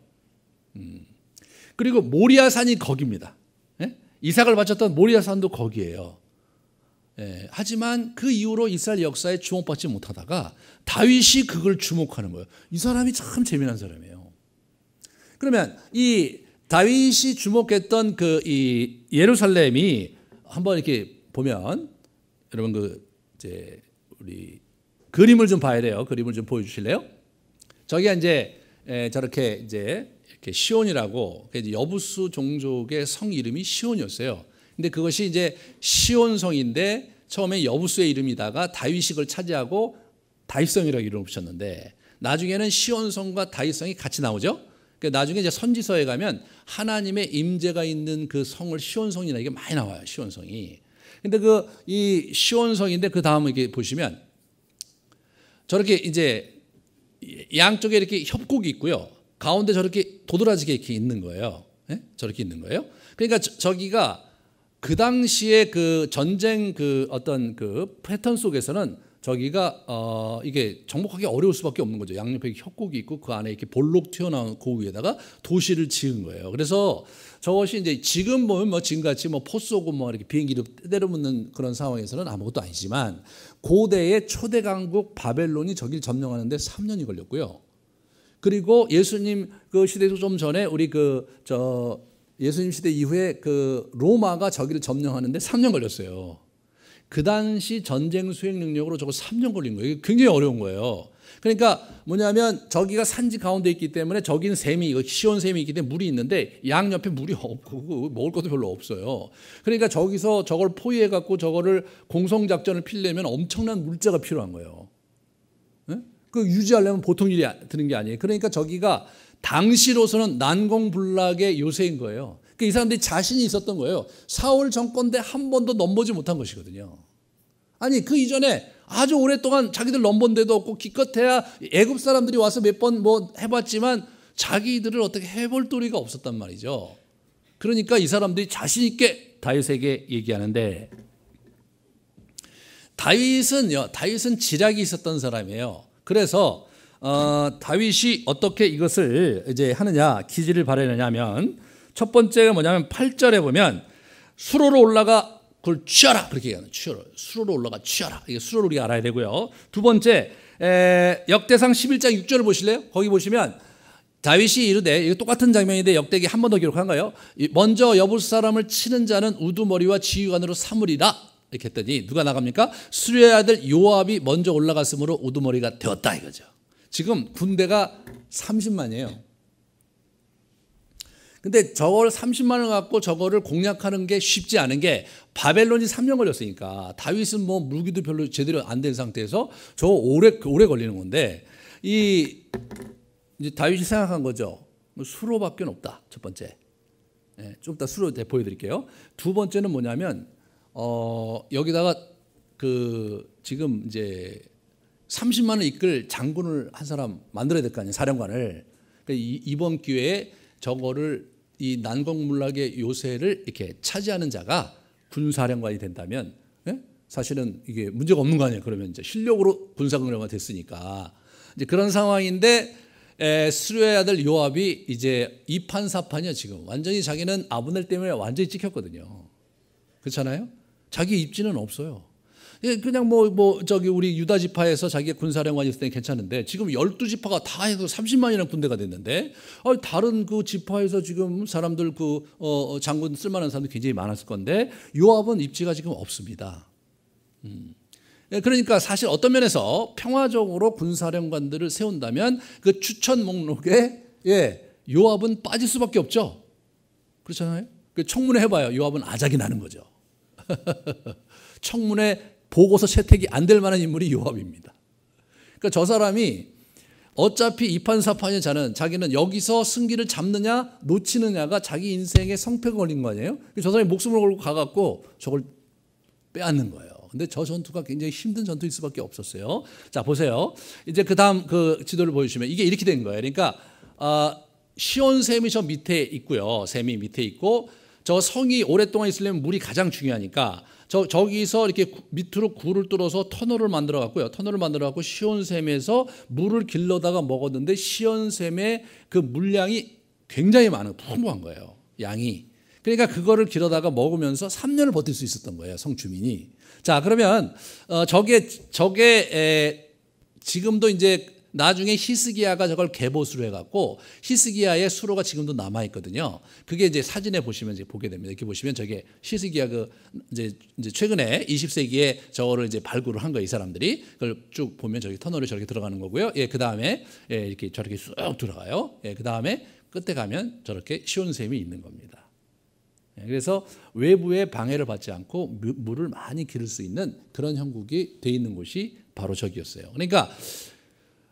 그리고 모리아산이 거기입니다. 이삭을 바쳤던 모리아산도 거기에요. 하지만 그 이후로 이스라엘 역사에 주목받지 못하다가 다윗이 그걸 주목하는 거예요. 이 사람이 참 재미난 사람이에요. 그러면 이 다윗이 주목했던 이 예루살렘이 한번 이렇게 보면 여러분 이제 우리 그림을 좀 봐야 돼요. 그림을 좀 보여주실래요? 저기가 이제 저렇게 이제 이렇게 시온이라고 여부수 종족의 성 이름이 시온이었어요. 근데 그것이 이제 시온성인데 처음에 여부수의 이름이다가 다윗이 그걸 차지하고 다윗성이라고 이름을 붙였는데 나중에는 시온성과 다윗성이 같이 나오죠. 나중에 이제 선지서에 가면 하나님의 임재가 있는 그 성을 시온성이나 이게 많이 나와요. 시온성이. 근데 이 시온성인데 그 다음에 이렇게 보시면 저렇게 이제 양쪽에 이렇게 협곡이 있고요. 가운데 저렇게 도드라지게 이렇게 있는 거예요. 예? 저렇게 있는 거예요. 그러니까 저기가 그 당시에 그 전쟁 그 어떤 그 패턴 속에서는 저기가 이게 정복하기 어려울 수밖에 없는 거죠. 양옆에 협곡이 있고 그 안에 이렇게 볼록 튀어나온 그 위에다가 도시를 지은 거예요. 그래서 저것이 이제 지금 보면 뭐 지금같이 뭐 포 쏘고 뭐 이렇게 비행기를 때려 묻는 그런 상황에서는 아무것도 아니지만 고대의 초대 강국 바벨론이 저기를 점령하는데 3년이 걸렸고요. 그리고 예수님 그 시대도 좀 전에 우리 예수님 시대 이후에 그 로마가 저기를 점령하는데 3년 걸렸어요. 그 당시 전쟁 수행 능력으로 저거 3년 걸린 거예요. 이게 굉장히 어려운 거예요. 그러니까 뭐냐면 저기가 산지 가운데 있기 때문에 저기는 샘이 시온 샘이 있기 때문에 물이 있는데 양옆에 물이 없고 먹을 것도 별로 없어요. 그러니까 저기서 저걸 포위해 갖고 저거를 공성 작전을 피려면 엄청난 물자가 필요한 거예요. 네? 그 유지하려면 보통 일이 드는 게 아니에요. 그러니까 저기가 당시로서는 난공불락의 요새인 거예요. 그러니까 이 사람들이 자신이 있었던 거예요. 사울 정권 때 한 번도 넘보지 못한 것이거든요. 아니 그 이전에 아주 오랫동안 자기들 넘본 데도 없고 기껏해야 애굽 사람들이 와서 몇 번 뭐 해봤지만 자기들을 어떻게 해볼 도리가 없었단 말이죠. 그러니까 이 사람들이 자신 있게 다윗에게 얘기하는데 다윗은 지략이 있었던 사람이에요. 그래서 다윗이 어떻게 이것을 이제 하느냐 기지를 바라느냐면 첫 번째가 뭐냐면 8절에 보면 수로로 올라가 그걸 취하라 그렇게 얘기하는 수로로 올라가 취하라. 이게 수로를 우리가 알아야 되고요. 두 번째 역대상 11장 6절을 보실래요? 거기 보시면 다윗이 이르되 이거 똑같은 장면인데 역대기 한 번 더 기록한 거예요. 먼저 여부 사람을 치는 자는 우두머리와 지휘관으로 삼으리라 이렇게 했더니 누가 나갑니까? 수레의 아들 요압이 먼저 올라갔으므로 우두머리가 되었다 이거죠. 지금 군대가 30만이에요. 근데 저걸 30만을 갖고 저거를 공략하는 게 쉽지 않은 게 바벨론이 3년 걸렸으니까 다윗은 뭐 무기도 별로 제대로 안 된 상태에서 저거 오래 걸리는 건데 이제 다윗이 생각한 거죠. 수로밖에 없다. 첫 번째. 네, 좀 이따 수로 보여드릴게요. 두 번째는 뭐냐면 여기다가 그 지금 이제 30만을 이끌 장군을 한 사람 만들어야 될 거 아니에요. 사령관을. 그러니까 이번 기회에 저거를 이 난공불락의 요새를 이렇게 차지하는 자가 군사령관이 된다면 사실은 이게 문제가 없는 거 아니에요. 그러면 이제 실력으로 군사령관이 됐으니까 이제 그런 상황인데 스루의 아들 요압이 이제 이판사판이야. 지금 완전히 자기는 아브넬 때문에 완전히 찍혔거든요. 그렇잖아요. 자기 입지는 없어요. 그냥 저기 우리 유다 지파에서 자기가 군사령관이 있을 때는 괜찮은데 지금 12지파가 다 해서 30만이라는 군대가 됐는데 다른 그 지파에서 지금 사람들 그 장군 쓸만한 사람들이 굉장히 많았을 건데 요압은 입지가 지금 없습니다. 그러니까 사실 어떤 면에서 평화적으로 군사령관들을 세운다면 그 추천 목록에 요압은 빠질 수밖에 없죠. 그렇잖아요. 그 청문회 해봐요. 요압은 아작이 나는 거죠. 청문회 보고서 채택이 안 될 만한 인물이 요압입니다. 그러니까 저 사람이 어차피 이판사판의 자는 자기는 여기서 승기를 잡느냐 놓치느냐가 자기 인생의 성패가 걸린 거 아니에요? 저 사람이 목숨을 걸고 가갖고 저걸 빼앗는 거예요. 근데 저 전투가 굉장히 힘든 전투일 수밖에 없었어요. 자 보세요. 이제 그 다음 그 지도를 보여주시면 이게 이렇게 된 거예요. 그러니까 시온샘이 저 밑에 있고요. 샘이 밑에 있고 저 성이 오랫동안 있으려면 물이 가장 중요하니까 저기서 이렇게 밑으로 굴을 뚫어서 터널을 만들어 갖고요. 터널을 만들어 갖고 시온샘에서 물을 길러다가 먹었는데 시온샘의 그 물량이 굉장히 많은 풍부한 거예요. 양이. 그러니까 그거를 길러다가 먹으면서 3년을 버틸 수 있었던 거예요. 성 주민이. 자, 그러면 저게 지금도 이제 나중에 히스기야가 저걸 개보수로 해갖고 히스기야의 수로가 지금도 남아 있거든요. 그게 이제 사진에 보시면 이제 보게 됩니다. 이렇게 보시면 저게 히스기야 이제 최근에 20세기에 저거를 이제 발굴을 한 거예요. 이 사람들이 그걸 쭉 보면 저기 터널이 저렇게 들어가는 거고요. 그 다음에 이렇게 저렇게 쑥 들어가요. 그 다음에 끝에 가면 저렇게 시온샘이 있는 겁니다. 그래서 외부의 방해를 받지 않고 물을 많이 기를 수 있는 그런 형국이 돼 있는 곳이 바로 저기였어요. 그러니까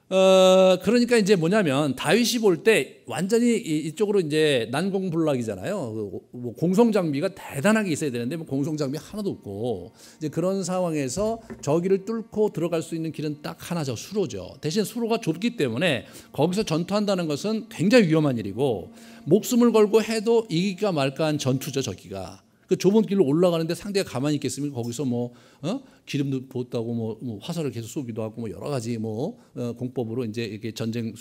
그러니까 이제 뭐냐면 다윗이 볼 때 완전히 이쪽으로 이제 난공불락이잖아요. 뭐 공성 장비가 대단하게 있어야 되는데 뭐 공성 장비 하나도 없고 이제 그런 상황에서 저기를 뚫고 들어갈 수 있는 길은 딱 하나죠. 수로죠. 대신 수로가 좁기 때문에 거기서 전투한다는 것은 굉장히 위험한 일이고 목숨을 걸고 해도 이기가 말까한 전투죠. 저기가. 그 좁은 길로 올라가는데 상대가 가만히 있겠습니까? 거기서 뭐 기름도 부었다고 뭐 화살을 계속 쏘기도 하고 뭐 여러 가지 공법으로 이제 이렇게 전쟁을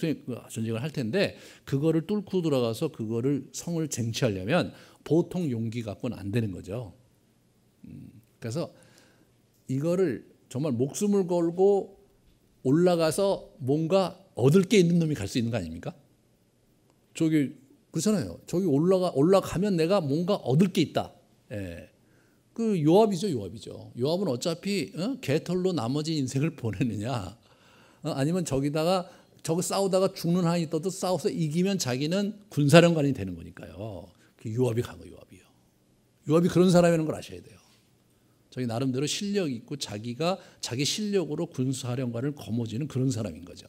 할 텐데 그거를 뚫고 들어가서 그거를 성을 쟁취하려면 보통 용기 갖고는 안 되는 거죠. 그래서 이거를 정말 목숨을 걸고 올라가서 뭔가 얻을 게 있는 놈이 갈 수 있는 거 아닙니까? 저기 그렇잖아요. 저기 올라가면 내가 뭔가 얻을 게 있다. 예. 그 요압이죠. 요압은 어차피 개털로 나머지 인생을 보내느냐, 아니면 저기 싸우다가 죽는 한이 떠도 싸워서 이기면 자기는 군사령관이 되는 거니까요. 그 요압이 간 거예요. 요압이 그런 사람이라는 걸 아셔야 돼요. 저기 나름대로 실력 있고 자기 실력으로 군사령관을 거머쥐는 그런 사람인 거죠.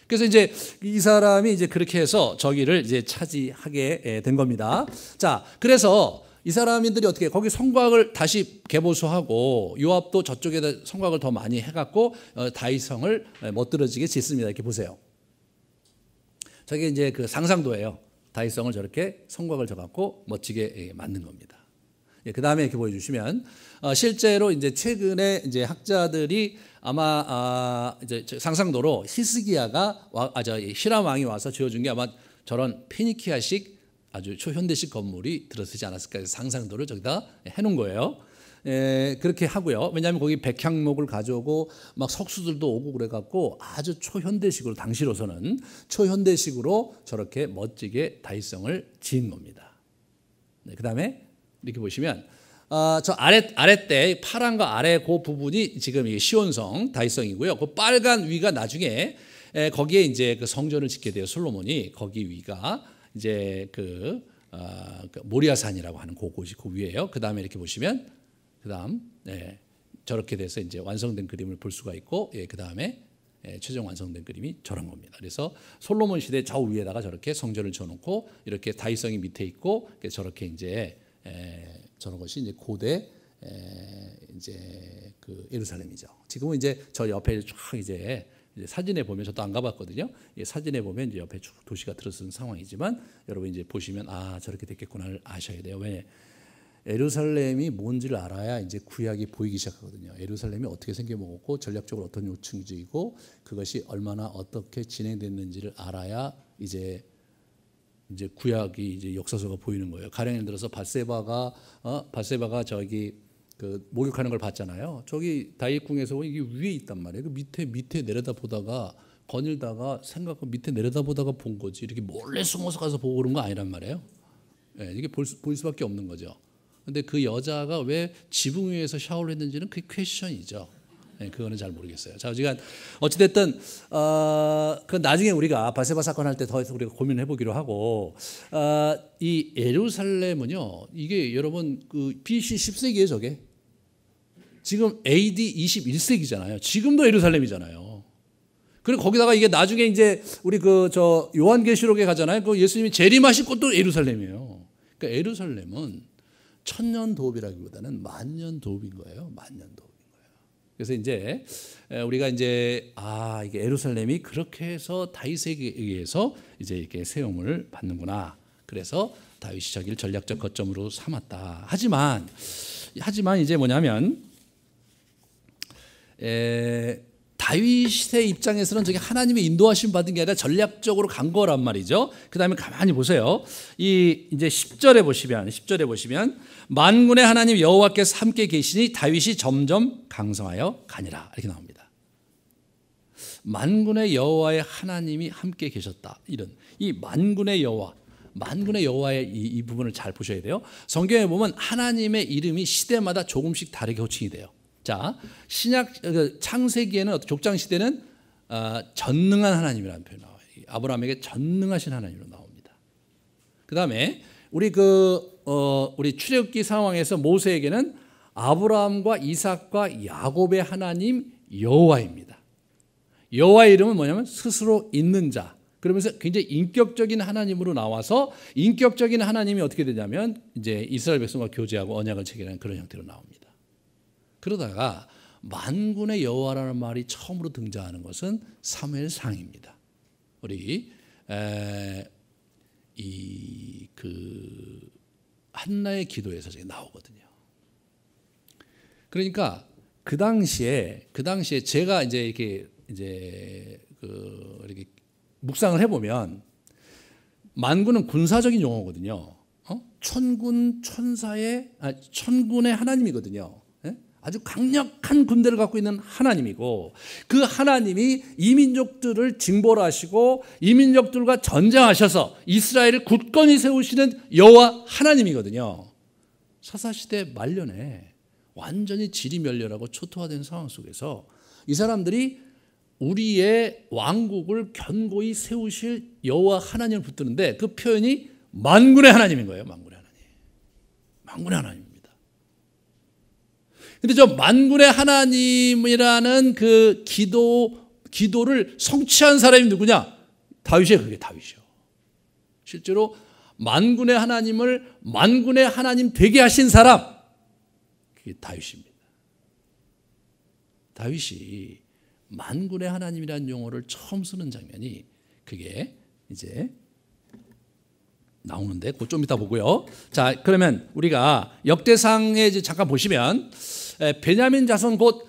그래서 이제 이 사람이 이제 그렇게 해서 저기를 이제 차지하게 된 겁니다. 자, 그래서 이 사람들이 어떻게 거기 성곽을 다시 개보수하고 요압도 저쪽에다 성곽을 더 많이 해갖고 다윗성을 멋들어지게 짓습니다. 이렇게 보세요. 저게 이제 그 상상도예요. 다윗성을 저렇게 성곽을 져갖고 멋지게 만든 겁니다. 그 다음에 이렇게 보여주시면 실제로 이제 최근에 이제 학자들이 아마 이제 상상도로 히스기야가 히람 왕이 와서 지어준 게 아마 저런 페니키아식 아주 초현대식 건물이 들어서지 않았을까 해서 상상도를 저기다 해놓은 거예요. 그렇게 하고요. 왜냐하면 거기 백향목을 가져오고 막 석수들도 오고 그래갖고 아주 초현대식으로 당시로서는 초현대식으로 저렇게 멋지게 다윗성을 지은 겁니다. 그 다음에 이렇게 보시면 저 아랫대 파란과 아래 그 부분이 지금 이 시온성 다윗성이고요. 그 빨간 위가 나중에 거기에 이제 그 성전을 짓게 돼요. 솔로몬이 거기 위가 이제 그 모리아산이라고 하는 그곳이 그 위에요. 그 다음에 이렇게 보시면 저렇게 돼서 이제 완성된 그림을 볼 수가 있고, 그 다음에 최종 완성된 그림이 저런 겁니다. 그래서 솔로몬 시대 저 위에다가 저렇게 성전을 쳐놓고 이렇게 다윗성이 밑에 있고 저렇게 이제 저런 것이 이제 고대 이제 그 예루살렘이죠. 지금은 이제 저 옆에 쫙 이제 사진에 보면 저도 안 가봤거든요. 사진에 보면 이제 옆에 쭉 도시가 들어선 상황이지만 여러분 이제 보시면 저렇게 됐겠구나를 아셔야 돼요. 왜? 예루살렘이 뭔지를 알아야 이제 구약이 보이기 시작하거든요. 예루살렘이 어떻게 생겨먹었고 전략적으로 어떤 요충지이고 그것이 얼마나 어떻게 진행됐는지를 알아야 이제 구약이 이제 역사서가 보이는 거예요. 가령 예를 들어서 밧세바가 저기 그 목욕하는 걸 봤잖아요. 저기 다윗궁에서 이게 위에 있단 말이에요. 그 밑에 내려다 보다가 거닐다가 생각하고 밑에 내려다 보다가 본 거지. 이렇게 몰래 숨어서 가서 보고 그런 거 아니란 말이에요. 이게 보일 수밖에 없는 거죠. 근데 그 여자가 왜 지붕 위에서 샤워를 했는지는 그게 퀘스천이죠. 그거는 잘 모르겠어요. 자, 어찌됐든 그 나중에 우리가 밧세바 사건 할 때 더 우리가 고민해 보기로 하고, 이 예루살렘은요, 이게 여러분 그 BC 10세기에 저게 지금 AD 21세기잖아요. 지금도 예루살렘이잖아요. 그리고 거기다가 이게 나중에 이제 우리 저 요한계시록에 가잖아요. 그 예수님이 재림하실 곳도 예루살렘이에요. 그러니까 예루살렘은 천년 도읍이라기보다는 만년 도읍인 거예요. 만년 도읍. 그래서 이제 우리가 이제 이게 예루살렘이 그렇게 해서 다윗에게 의해서 이제 이렇게 세움을 받는구나. 그래서 다윗이 저기를 전략적 거점으로 삼았다. 하지만 이제 뭐냐면 다윗의 입장에서는 저게 하나님의 인도하심 받은 게 아니라 전략적으로 간 거란 말이죠. 그 다음에 가만히 보세요. 이제 10절에 보시면 만군의 하나님 여호와께서 함께 계시니 다윗이 점점 강성하여 가니라. 이렇게 나옵니다. 만군의 여호와의 하나님이 함께 계셨다. 이런 이 만군의 여호와의 이 부분을 잘 보셔야 돼요. 성경에 보면 하나님의 이름이 시대마다 조금씩 다르게 호칭이 돼요. 자, 창세기에는 족장 시대는 전능한 하나님이라는 표현이 나와요. 아브라함에게 전능하신 하나님으로 나옵니다. 그 다음에 우리 출애굽기 상황에서 모세에게는 아브라함과 이삭과 야곱의 하나님 여호와입니다. 여호와의 이름은 뭐냐면 스스로 있는 자. 그러면서 굉장히 인격적인 하나님으로 나와서 인격적인 하나님이 어떻게 되냐면 이제 이스라엘 백성과 교제하고 언약을 체결하는 그런 형태로 나옵니다. 그러다가 만군의 여호와라는 말이 처음으로 등장하는 것은 사무엘상입니다. 우리 한나의 기도에서 나오거든요. 그러니까 그 당시에 제가 이렇게 묵상을 해보면 만군은 군사적인 용어거든요. 천군의 하나님이거든요. 아주 강력한 군대를 갖고 있는 하나님이고, 그 하나님이 이민족들을 징벌 하시고 이민족들과 전쟁하셔서 이스라엘을 굳건히 세우시는 여호와 하나님이거든요. 사사시대 말년에 완전히 지리멸렬하고 초토화된 상황 속에서 이 사람들이 우리의 왕국을 견고히 세우실 여호와 하나님을 붙드는데, 그 표현이 만군의 하나님인 거예요. 만군의 하나님입니다. 근데 저 만군의 하나님이라는 그 기도를 성취한 사람이 누구냐? 다윗이에요. 그게 다윗이요. 실제로 만군의 하나님을 만군의 하나님 되게 하신 사람, 그게 다윗입니다. 다윗이 만군의 하나님이라는 용어를 처음 쓰는 장면이 그게 이제 나오는데, 그거 좀 이따 보고요. 자, 그러면 우리가 역대상에 이제 잠깐 보시면 베냐민 자손 곧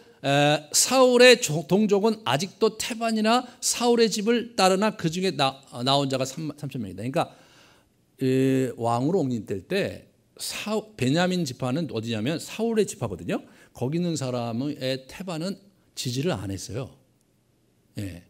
사울의 동족은 아직도 태반이나 사울의 집을 따르나 그 중에 나온 자가 3,000명이다. 그러니까 왕으로 옹립될 때 베냐민 지파는 어디냐면 사울의 지파거든요. 거기 있는 사람의 태반은 지지를 안 했어요. 예.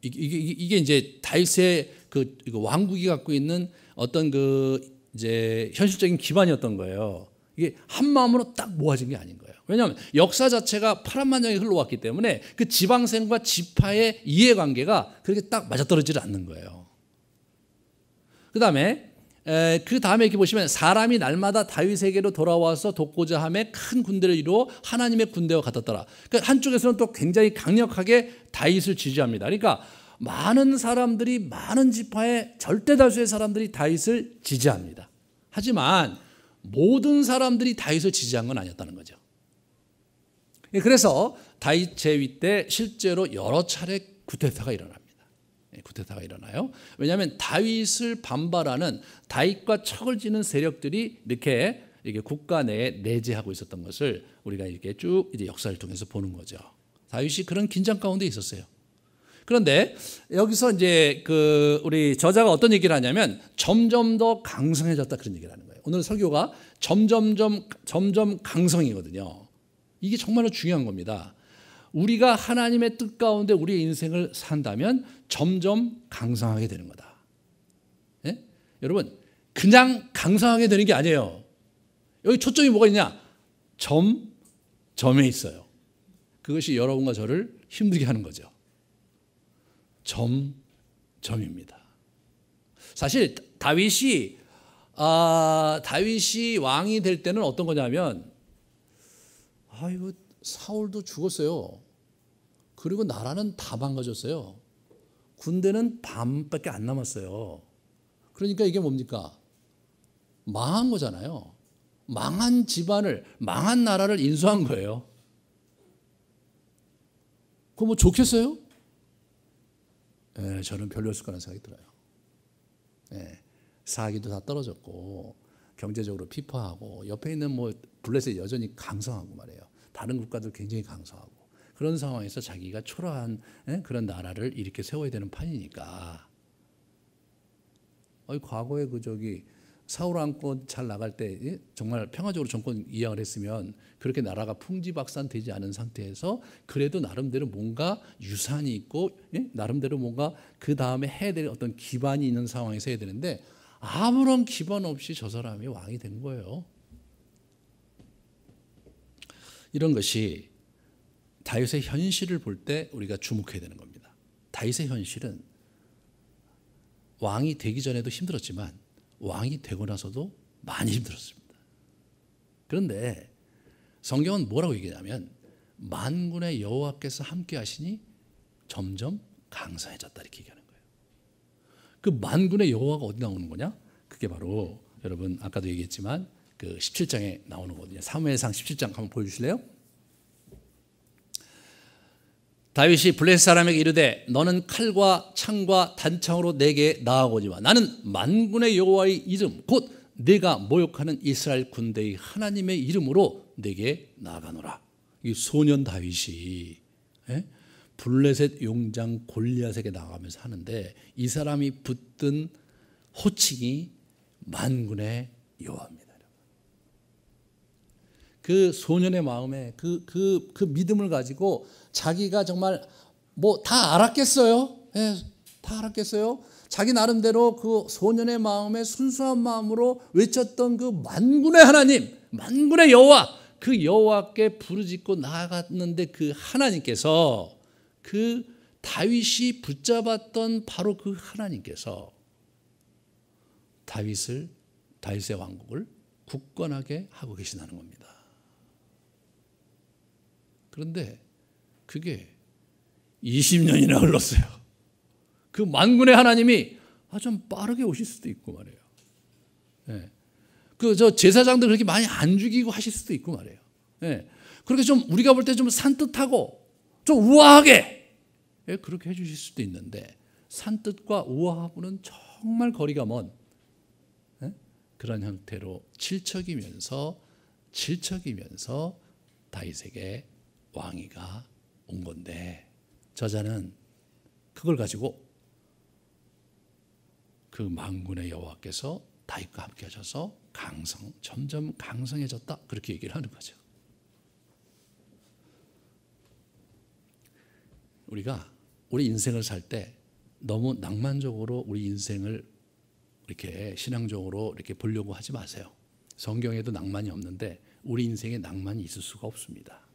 이게 이제 다윗의 그 왕국이 갖고 있는 어떤 그 이제 현실적인 기반이었던 거예요. 이게 한 마음으로 딱 모아진 게 아닌 거예요. 왜냐하면 역사 자체가 파란만장이 흘러왔기 때문에 그 지방생과 지파의 이해관계가 그렇게 딱 맞아떨어지지 않는 거예요. 그 다음에 이렇게 보시면 사람이 날마다 다윗에게로 돌아와서 돕고자 하며 큰 군대를 이루어 하나님의 군대와 같았더라. 그러니까 한쪽에서는 또 굉장히 강력하게 다윗을 지지합니다. 그러니까 많은 사람들이, 많은 지파의 절대 다수의 사람들이 다윗을 지지합니다. 하지만 모든 사람들이 다윗을 지지한 건 아니었다는 거죠. 그래서 다윗 제위 때 실제로 여러 차례 쿠데타가 일어납니다. 쿠데타가 일어나요. 왜냐하면 다윗을 반발하는, 다윗과 척을 지는 세력들이 이렇게 국가 내에 내재하고 있었던 것을 우리가 이렇게 쭉 이제 역사를 통해서 보는 거죠. 다윗이 그런 긴장 가운데 있었어요. 그런데 여기서 이제 우리 저자가 어떤 얘기를 하냐면 점점 더 강성해졌다, 그런 얘기를 하는 거예요. 오늘 설교가 점점 강성이거든요. 이게 정말로 중요한 겁니다. 우리가 하나님의 뜻 가운데 우리의 인생을 산다면 점점 강성하게 되는 거다. 예? 여러분, 그냥 강성하게 되는 게 아니에요. 여기 초점이 뭐가 있냐? 점에 있어요. 그것이 여러분과 저를 힘들게 하는 거죠. 점입니다. 사실 다윗이 왕이 될 때는 어떤 거냐면, 이거 사울도 죽었어요. 그리고 나라는 다 망가졌어요. 군대는 반밖에 안 남았어요. 그러니까 이게 뭡니까? 망한 거잖아요. 망한 집안을, 망한 나라를 인수한 거예요. 그거 뭐 좋겠어요? 저는 별로였을 거라는 생각이 들어요. 사기도 다 떨어졌고 경제적으로 피폐하고 옆에 있는 블레셋이 여전히 강성하고 말이에요. 다른 국가들 굉장히 강성하고 그런 상황에서 자기가 초라한 그런 나라를 이렇게 세워야 되는 판이니까. 과거에 사울 왕권 잘 나갈 때 정말 평화적으로 정권 이양을 했으면 그렇게 나라가 풍지박산되지 않은 상태에서 그래도 나름대로 뭔가 유산이 있고 나름대로 뭔가 그 다음에 해야 될 어떤 기반이 있는 상황에서 해야 되는데 아무런 기반 없이 저 사람이 왕이 된 거예요. 이런 것이 다윗의 현실을 볼 때 우리가 주목해야 되는 겁니다. 다윗의 현실은 왕이 되기 전에도 힘들었지만 왕이 되고 나서도 많이 힘들었습니다. 그런데 성경은 뭐라고 얘기하냐면 만군의 여호와께서 함께 하시니 점점 강성해졌다 이렇게 얘기하는 거예요. 그 만군의 여호와가 어디 나오는 거냐? 그게 바로 여러분 아까도 얘기했지만 그 17장에 나오는 거거든요. 사무엘상 17장 한번 보여주실래요? 다윗이 블레셋 사람에게 이르되 너는 칼과 창과 단창으로 내게 나아오지마. 나는 만군의 여호와의 이름 곧 내가 모욕하는 이스라엘 군대의 하나님의 이름으로 내게 나아가노라. 이 소년 다윗이 블레셋 용장 골리앗에게 나가면서 하는데 이 사람이 붙든 호칭이 만군의 여호와입니다. 그 소년의 마음에 그 믿음을 가지고 자기가 정말 뭐 다 알았겠어요? 예, 다 알았겠어요? 자기 나름대로 그 소년의 마음에 순수한 마음으로 외쳤던 그 만군의 하나님, 만군의 여호와, 그 여호와께 부르짖고 나아갔는데 그 하나님께서 그 다윗이 붙잡았던 바로 그 하나님께서 다윗의 왕국을 굳건하게 하고 계시다는 겁니다. 그런데 그게 20년이나 흘렀어요. 그 만군의 하나님이 좀 빠르게 오실 수도 있고 말이에요. 예. 저 제사장들 그렇게 많이 안 죽이고 하실 수도 있고 말이에요. 예. 그렇게 좀 우리가 볼 때 좀 산뜻하고 좀 우아하게 그렇게 해주실 수도 있는데 산뜻과 우아하고는 정말 거리가 먼 그런 형태로 질척이면서 다윗에게 왕위가 온 건데 저자는 그걸 가지고 그 만군의 여호와께서 다윗과 함께 하셔서 점점 강성해졌다 그렇게 얘기를 하는 거죠. 우리가 우리 인생을 살 때 너무 낭만적으로 우리 인생을 이렇게 신앙적으로 이렇게 보려고 하지 마세요. 성경에도 낭만이 없는데 우리 인생에 낭만이 있을 수가 없습니다.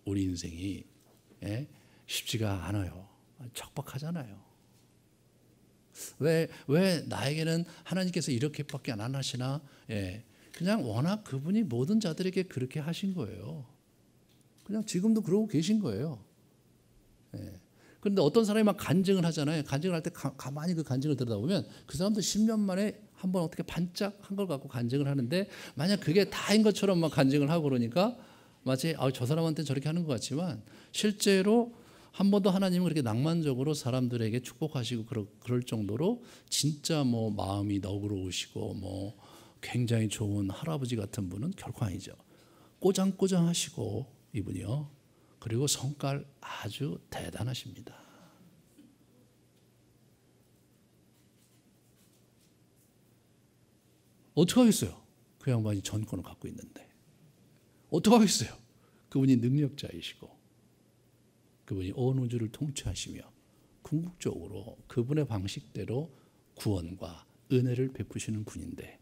우리 인생이 쉽지가 않아요. 척박하잖아요. 왜 나에게는 하나님께서 이렇게밖에 안 하시나? 그냥 워낙 그분이 모든 자들에게 그렇게 하신 거예요. 그냥 지금도 그러고 계신 거예요. 그런데 어떤 사람이 막 간증을 하잖아요. 간증을 할 때 가만히 그 간증을 들여다보면 그 사람도 10년 만에 한번 어떻게 반짝한 걸 갖고 간증을 하는데 만약 그게 다인 것처럼 막 간증을 하고 그러니까 마치 저 사람한테 저렇게 하는 것 같지만 실제로 한 번도 하나님은 그렇게 낭만적으로 사람들에게 축복하시고 그럴 정도로 진짜 뭐 마음이 너그러우시고 뭐 굉장히 좋은 할아버지 같은 분은 결코 아니죠. 꼬장꼬장하시고 이분이요. 그리고 성깔 아주 대단하십니다. 어떡하겠어요? 그 양반이 전권을 갖고 있는데 어떡하겠어요? 그분이 능력자이시고 그분이 온 우주를 통치하시며 궁극적으로 그분의 방식대로 구원과 은혜를 베푸시는 분인데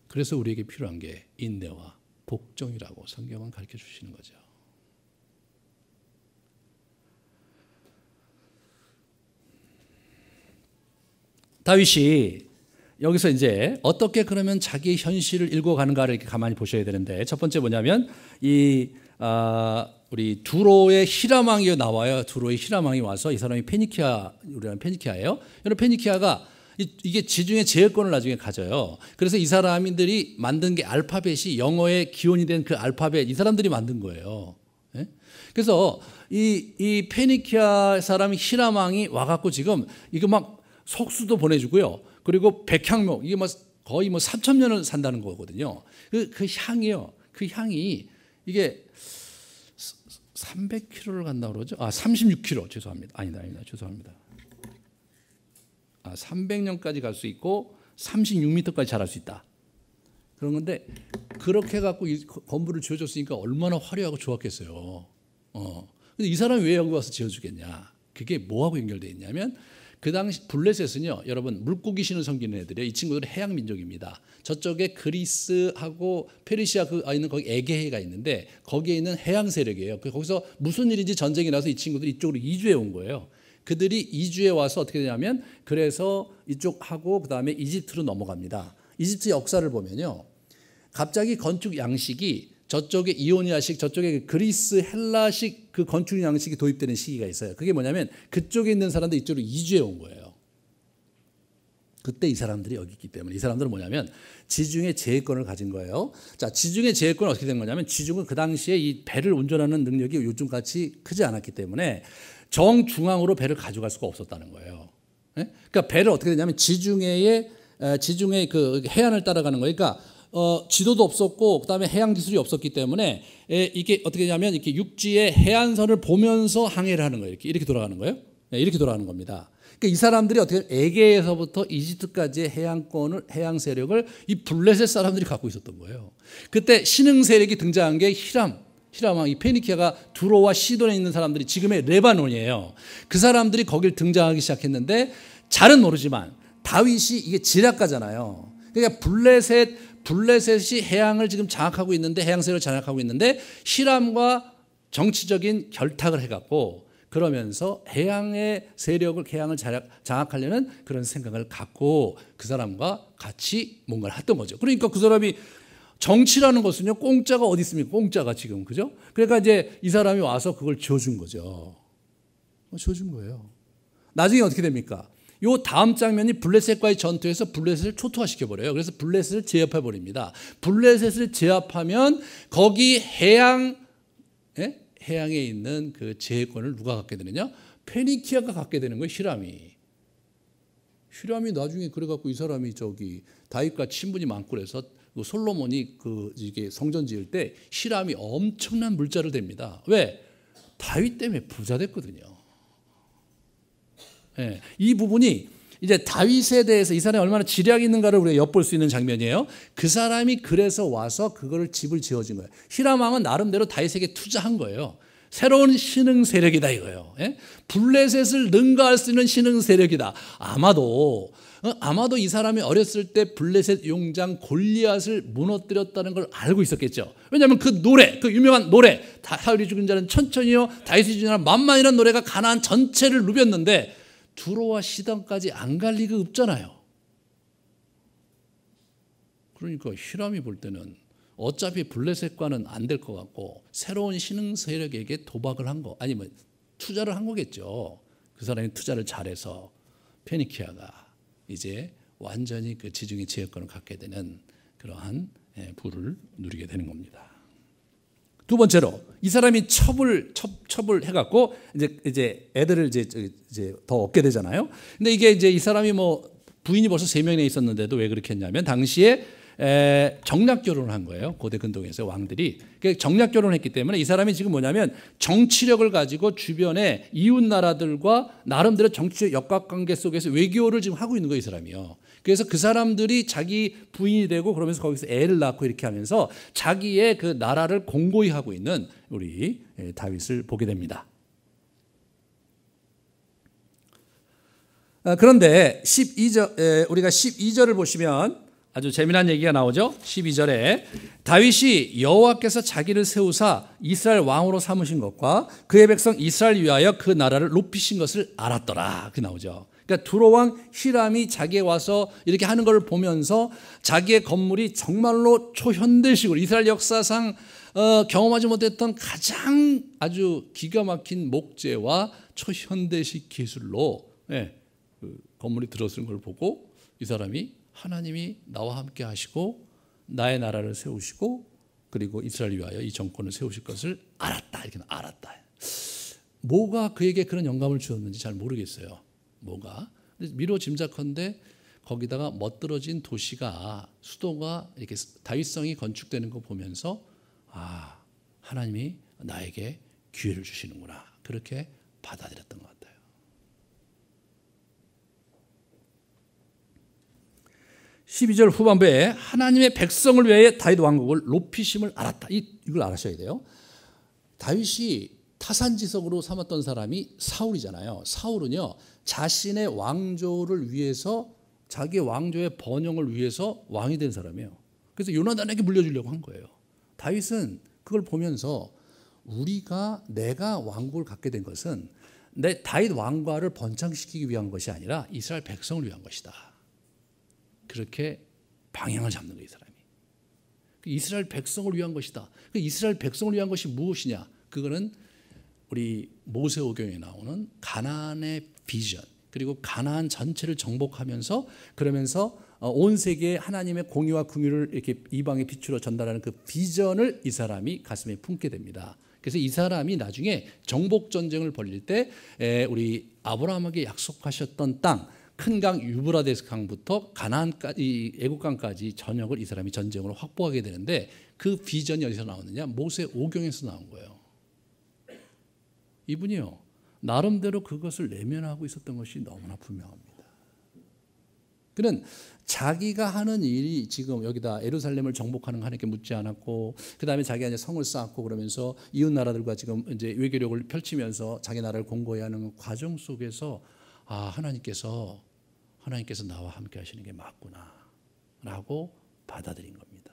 그래서 우리에게 필요한 게 인내와 복종이라고 성경은 가르쳐 주시는 거죠. 다윗이 여기서 이제 어떻게 그러면 자기의 현실을 읽어가는가를 이렇게 가만히 보셔야 되는데 첫 번째 뭐냐면 우리 두로의 히람왕이 나와요. 두로의 히람왕이 와서 이 사람이 우리는 페니키아예요. 여러분 페니키아가 이게 지중해 제해권을 나중에 가져요. 그래서 이 사람들이 만든 게 알파벳이 영어의 기원이 된 그 알파벳 이 사람들이 만든 거예요. 그래서 이 페니키아 사람 히람왕이 와갖고 지금 이거 막 속수도 보내주고요. 그리고 백향목 이게 뭐 거의 3,000년을 산다는 거거든요. 그 향이요. 그 향이 이게 300km를 간다고 그러죠. 36km 죄송합니다. 아니다. 죄송합니다. 300년까지 갈 수 있고 36m까지 자랄 수 있다. 그런 건데 그렇게 갖고 이 건물을 지어줬으니까 얼마나 화려하고 좋았겠어요. 근데 이 사람이 왜 여기 와서 지어주겠냐? 그게 뭐하고 연결되어 있냐면 그 당시 블레셋은요, 여러분 물고기 신을 섬기는 애들이에요. 이 친구들은 해양 민족입니다. 저쪽에 그리스하고 페르시아 있는 거기 에게해가 있는데 거기에 있는 해양 세력이에요. 거기서 무슨 일인지 전쟁이 나서 이 친구들이 이쪽으로 이주해 온 거예요. 그들이 이주해 와서 어떻게 되냐면 그래서 이쪽 하고 그 다음에 이집트로 넘어갑니다. 이집트 역사를 보면요, 갑자기 건축 양식이 저쪽에 이오니아식, 저쪽에 그리스 헬라식 그 건축 양식이 도입되는 시기가 있어요. 그게 뭐냐면 그쪽에 있는 사람들 이쪽으로 이주해 온 거예요. 그때 이 사람들이 여기 있기 때문에 이 사람들은 뭐냐면 지중해 제해권을 가진 거예요. 자, 지중해 제해권은 어떻게 된 거냐면 지중은 그 당시에 이 배를 운전하는 능력이 요즘같이 크지 않았기 때문에 정중앙으로 배를 가져갈 수가 없었다는 거예요. 그러니까 배를 어떻게 되냐면 지중해 그 해안을 따라가는 거예요. 그러니까 지도도 없었고 그다음에 해양 기술이 없었기 때문에 이게 어떻게 되냐면 이렇게 육지의 해안선을 보면서 항해를 하는 거예요. 이렇게 돌아가는 거예요. 이렇게 돌아가는 겁니다. 그러니까 이 사람들이 어떻게 에게에서부터 이집트까지의 해양 세력을 이 블레셋 사람들이 갖고 있었던 거예요. 그때 신흥 세력이 등장한 게 히람 왕, 이 페니키아가 두로와 시돈에 있는 사람들이 지금의 레바논이에요. 그 사람들이 거길 등장하기 시작했는데 잘은 모르지만 다윗이 이게 지략가잖아요. 그러니까 블레셋이 해양을 지금 장악하고 있는데 해양 세력을 장악하고 있는데 히람과 정치적인 결탁을 해갖고 그러면서 해양의 세력을 해양을 장악하려는 그런 생각을 갖고 그 사람과 같이 뭔가를 했던 거죠. 그러니까 그 사람이 정치라는 것은요 공짜가 어디 있습니까? 공짜가 지금 그죠? 그러니까 이제 이 사람이 와서 그걸 지어준 거죠. 지어준 거예요. 나중에 어떻게 됩니까? 요 다음 장면이 블레셋과의 전투에서 블레셋을 초토화시켜 버려요. 그래서 블레셋을 제압해 버립니다. 블레셋을 제압하면 거기 해양에 있는 그 제해권을 누가 갖게 되느냐? 페니키아가 갖게 되는 거예요. 히람이 나중에 그래갖고 이 사람이 다윗과 친분이 많고 그래서 솔로몬이 이게 성전 지을 때 히람이 엄청난 물자를 댑니다. 왜? 다윗 때문에 부자 됐거든요. 이 부분이 이제 다윗에 대해서 이 사람이 얼마나 지략이 있는가를 우리가 엿볼 수 있는 장면이에요. 그 사람이 그래서 와서 그거를 집을 지어준 거예요. 히람 왕은 나름대로 다윗에게 투자한 거예요. 새로운 신흥 세력이다 이거예요. 블레셋을 능가할 수 있는 신흥 세력이다. 아마도 이 사람이 어렸을 때 블레셋 용장 골리앗을 무너뜨렸다는 걸 알고 있었겠죠. 왜냐하면 그 유명한 노래, 사울이 죽은 자는 천천히요, 다윗이 죽은 자는 만만이라는 노래가 가나안 전체를 누볐는데 두로와 시돈까지 안 갈 리가 없잖아요. 그러니까 히람이 볼 때는 어차피 블레셋과는 안 될 것 같고 새로운 신흥 세력에게 도박을 한 거 아니면 투자를 한 거겠죠. 그 사람이 투자를 잘해서 페니키아가 이제 완전히 그 지중해 제해권을 갖게 되는 그러한 부를 누리게 되는 겁니다. 두 번째로 이 사람이 첩을 해갖고 이제 애들을 이제 더 얻게 되잖아요. 근데 이게 이제 이 사람이 부인이 벌써 3명이나 있었는데도 왜 그렇게 했냐면 당시에 정략 결혼을 한 거예요. 고대 근동에서 왕들이 정략 결혼을 했기 때문에 이 사람이 지금 뭐냐면 정치력을 가지고 주변의 이웃 나라들과 나름대로 정치적 역학관계 속에서 외교를 지금 하고 있는 거예요, 이 사람이요. 그래서 그 사람들이 자기 부인이 되고 그러면서 거기서 애를 낳고 이렇게 하면서 자기의 그 나라를 공고히 하고 있는 우리 다윗을 보게 됩니다. 그런데 우리가 12절을 보시면 아주 재미난 얘기가 나오죠. 12절에 다윗이 여호와께서 자기를 세우사 이스라엘 왕으로 삼으신 것과 그의 백성 이스라엘 위하여 그 나라를 높이신 것을 알았더라. 그게 나오죠. 그러니까 두로 왕 히람이 자기에 와서 이렇게 하는 걸 보면서 자기의 건물이 정말로 초현대식으로 이스라엘 역사상 경험하지 못했던 가장 아주 기가 막힌 목재와 초현대식 기술로 그 건물이 들어서는 걸 보고 이 사람이 하나님이 나와 함께 하시고 나의 나라를 세우시고 그리고 이스라엘 위하여 이 정권을 세우실 것을 알았다. 이렇게 알았다. 뭐가 그에게 그런 영감을 주었는지 잘 모르겠어요. 뭐가 미뤄 짐작컨대 거기다가 멋들어진 도시가 수도가 이렇게 다윗성이 건축되는 거 보면서 하나님이 나에게 기회를 주시는구나 그렇게 받아들였던 것 같아요. 12절 후반부에 하나님의 백성을 위해 다윗 왕국을 높이심을 알았다. 이걸 알아셔야 돼요. 다윗이 타산지석으로 삼았던 사람이 사울이잖아요. 사울은요 자신의 왕조를 위해서 자기의 왕조의 번영을 위해서 왕이 된 사람이에요. 그래서 요나단에게 물려주려고 한 거예요. 다윗은 그걸 보면서 내가 왕국을 갖게 된 것은 내 다윗 왕과를 번창시키기 위한 것이 아니라 이스라엘 백성을 위한 것이다. 그렇게 방향을 잡는 거예요, 이 사람이. 이스라엘 백성을 위한 것이다. 이스라엘 백성을 위한 것이 무엇이냐? 그거는 우리 모세오경에 나오는 가나안의 비전, 그리고 가나안 전체를 정복하면서 그러면서 온 세계에 하나님의 공의와 긍휼을 이렇게 이방에 비추어 전달하는 그 비전을 이 사람이 가슴에 품게 됩니다. 그래서 이 사람이 나중에 정복 전쟁을 벌일 때 우리 아브라함에게 약속하셨던 땅, 큰 강 유브라데스 강부터 가나안까지, 애국강까지 전역을 이 사람이 전쟁으로 확보하게 되는데, 그 비전이 어디서 나오느냐? 모세오경에서 나온 거예요. 이분이요, 나름대로 그것을 내면하고 있었던 것이 너무나 분명합니다. 그는 자기가 하는 일이 지금 여기다 예루살렘을 정복하는 거 하나님께 묻지 않았고, 그 다음에 자기가 이제 성을 쌓고 그러면서 이웃 나라들과 지금 이제 외교력을 펼치면서 자기 나라를 공고히 하는 과정 속에서 하나님께서 나와 함께 하시는 게 맞구나라고 받아들인 겁니다.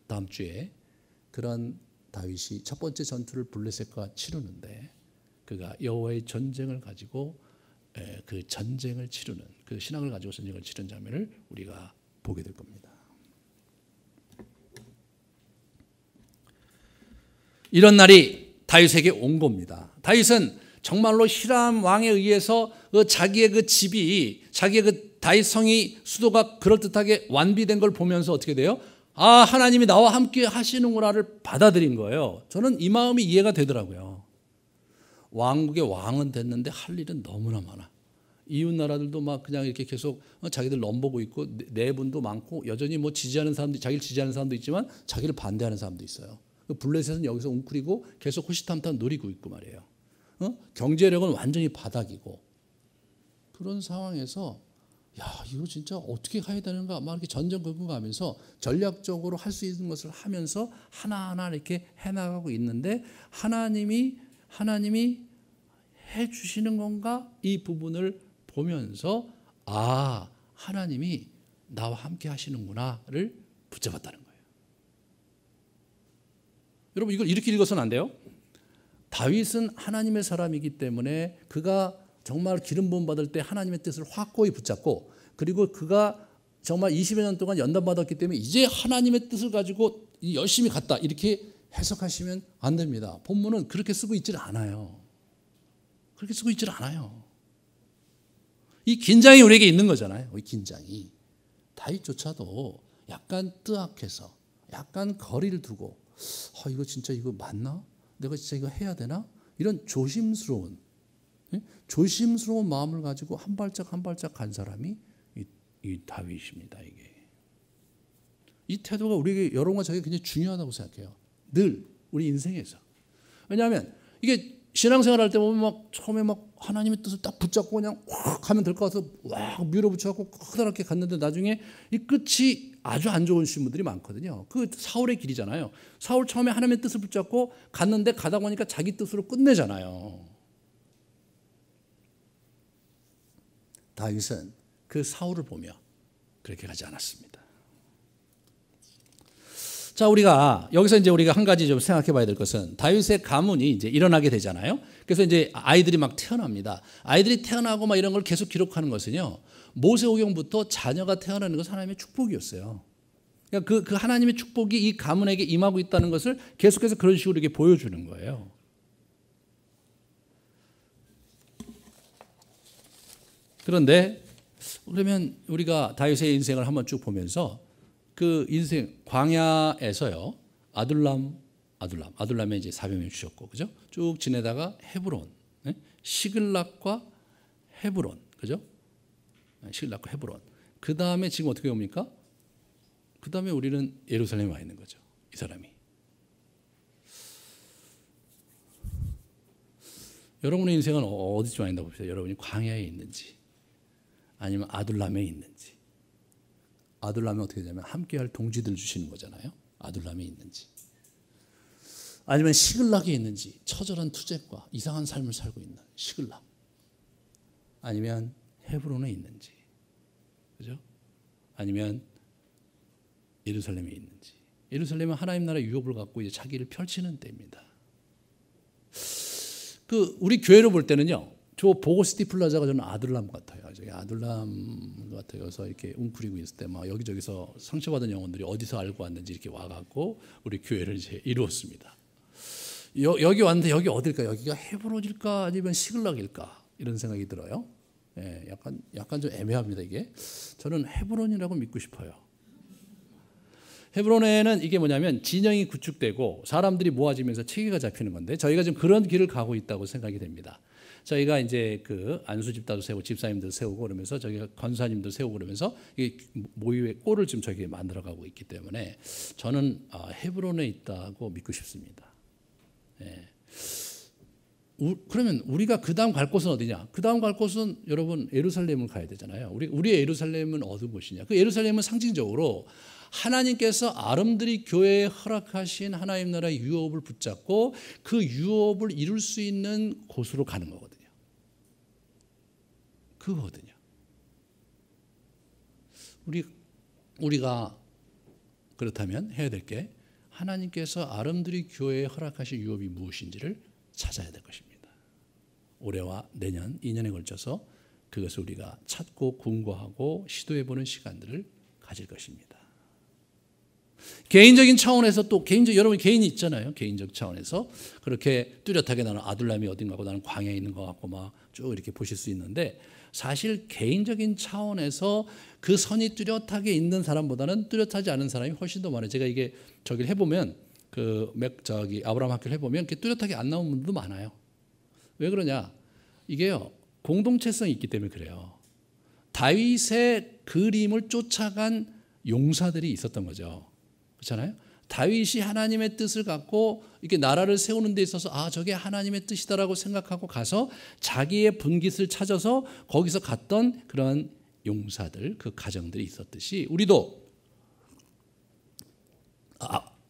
다음 주에 그런 다윗이 첫 번째 전투를 블레셋과 치르는데, 그가 여호와의 전쟁을 가지고 그 전쟁을 치르는, 그 신앙을 가지고 전쟁을 치르는 장면을 우리가 보게 될 겁니다. 이런 날이 다윗에게 온 겁니다. 다윗은 정말로 히람 왕에 의해서 자기의 그 집이, 자기의 그 다윗 성이, 수도가 그럴듯하게 완비된 걸 보면서 어떻게 돼요? 하나님이 나와 함께 하시는구나를 받아들인 거예요. 저는 이 마음이 이해가 되더라고요. 왕국의 왕은 됐는데 할 일은 너무나 많아. 이웃 나라들도 막 그냥 이렇게 계속 자기들 넘보고 있고, 내분도 많고, 여전히 뭐 지지하는 사람도, 자기를 지지하는 사람도 있지만 자기를 반대하는 사람도 있어요. 블레셋은 여기서 웅크리고 계속 호시탐탐 노리고 있고 말이에요. 경제력은 완전히 바닥이고, 그런 상황에서 이거 진짜 어떻게 가야 되는가, 막 이렇게 전전 긁고 가면서 전략적으로 할 수 있는 것을 하면서 하나하나 이렇게 해나가고 있는데, 하나님이 해 주시는 건가, 이 부분을 보면서 하나님이 나와 함께 하시는구나를 붙잡았다는 거예요. 여러분, 이걸 이렇게 읽어서는 안 돼요. 다윗은 하나님의 사람이기 때문에 그가 정말 기름 부음 받을 때 하나님의 뜻을 확고히 붙잡고, 그리고 그가 정말 20여 년 동안 연단 받았기 때문에 이제 하나님의 뜻을 가지고 열심히 갔다, 이렇게 해석하시면 안 됩니다. 본문은 그렇게 쓰고 있질 않아요. 그렇게 쓰고 있질 않아요. 이 긴장이 우리에게 있는 거잖아요. 이 긴장이. 다윗조차도 약간 뜨악해서, 약간 거리를 두고, 이거 진짜 이거 맞나? 내가 진짜 이거 해야 되나? 이런 조심스러운 마음을 가지고 한 발짝 한 발짝 간 사람이 이 다윗입니다. 이 태도가 우리에게, 여러분과 저에게 굉장히 중요하다고 생각해요. 늘 우리 인생에서. 왜냐하면 이게 신앙생활 할 때 보면 막 처음에 막 하나님의 뜻을 딱 붙잡고 그냥 확 하면 될 것 같아서 확 밀어붙여갖고 커다랗게 갔는데, 나중에 이 끝이 아주 안 좋으신 분들이 많거든요. 그 사울의 길이잖아요. 사울 처음에 하나님의 뜻을 붙잡고 갔는데 가다 보니까 자기 뜻으로 끝내잖아요. 다윗은 그 사울을 보며 그렇게 가지 않았습니다. 자, 우리가 여기서 이제 우리가 한 가지 좀 생각해 봐야 될 것은, 다윗의 가문이 이제 일어나게 되잖아요. 그래서 이제 아이들이 막 태어납니다. 아이들이 태어나고 막 이런 걸 계속 기록하는 것은요, 모세오경부터 자녀가 태어나는 것은 하나님의 축복이었어요. 그러니까 그 하나님의 축복이 이 가문에게 임하고 있다는 것을 계속해서 그런 식으로 이렇게 보여주는 거예요. 그런데 그러면 우리가 다윗의 인생을 한번 쭉 보면서, 그 인생 광야에서요, 아둘람에 이제 사병을 주셨고, 그죠? 쭉 지내다가 헤브론, 시글락과 헤브론, 그죠? 시글락과 헤브론. 그 다음에 지금 어떻게 옵니까? 그 다음에 우리는 예루살렘에 와 있는 거죠. 이 사람이. 여러분의 인생은 어디쯤 와 있나 봅시다. 여러분이 광야에 있는지, 아니면 아둘람에 있는지. 아둘람에 어떻게 되냐면 함께할 동지들 주시는 거잖아요. 아둘람에 있는지, 아니면 시글락에 있는지, 처절한 투쟁과 이상한 삶을 살고 있는 시글락, 아니면 헤브론에 있는지, 그죠? 아니면 예루살렘에 있는지. 예루살렘은 하나님 나라의 유업을 갖고 이제 자기를 펼치는 때입니다. 그 우리 교회로 볼 때는요, 저 보고시티 플라자가 저는 아둘람 같아요. 저기 아둘람 같아요. 그래서 이렇게 웅크리고 있을 때 막 여기저기서 상처받은 영혼들이 어디서 알고 왔는지 이렇게 와갖고 우리 교회를 이제 이루었습니다. 여기 왔는데 여기 어딜까? 여기가 헤브론일까 아니면 시글락일까? 이런 생각이 들어요. 예, 약간 좀 애매합니다 이게. 저는 헤브론이라고 믿고 싶어요. 헤브론에는 이게 뭐냐면 진영이 구축되고 사람들이 모아지면서 체계가 잡히는 건데 저희가 지금 그런 길을 가고 있다고 생각이 됩니다. 저희가 이제 그 안수 집단도 세우고 집사님도 세우고 그러면서 저희가 권사님도 세우고 그러면서 이 모유의 꼴을 지금 저희가 만들어가고 있기 때문에 저는 헤브론에 있다고 믿고 싶습니다. 예. 그러면 우리가 그 다음 갈 곳은 어디냐? 그 다음 갈 곳은 여러분 예루살렘을 가야 되잖아요. 우리의 예루살렘은 어느 곳이냐? 그 예루살렘은 상징적으로 하나님께서 아름드리 교회에 허락하신 하나님 나라의 유업을 붙잡고 그 유업을 이룰 수 있는 곳으로 가는 거거든요. 그거거든요. 우리가 그렇다면 해야 될 게 하나님께서 아름드리 교회에 허락하신 유업이 무엇인지를 찾아야 될 것입니다. 올해와 내년, 2년에 걸쳐서 그것을 우리가 찾고 궁고하고 시도해보는 시간들을 가질 것입니다. 개인적인 차원에서 또 여러분 개인이 있잖아요. 개인적 차원에서 그렇게 뚜렷하게 나는 아둘람이 어딘가고 나는 광야에 있는 것 같고 막 쭉 이렇게 보실 수 있는데 사실 개인적인 차원에서 그 선이 뚜렷하게 있는 사람보다는 뚜렷하지 않은 사람이 훨씬 더 많아요. 제가 이게 저기를 해보면 아브라함 학교를 해보면 이렇게 뚜렷하게 안 나온 분들도 많아요. 왜 그러냐? 이게요 공동체성이 있기 때문에 그래요. 다윗의 그림을 쫓아간 용사들이 있었던 거죠. 그렇잖아요. 다윗이 하나님의 뜻을 갖고 이렇게 나라를 세우는 데 있어서 저게 하나님의 뜻이다라고 생각하고 가서 자기의 분깃을 찾아서 거기서 갔던 그런 용사들, 그 가정들이 있었듯이 우리도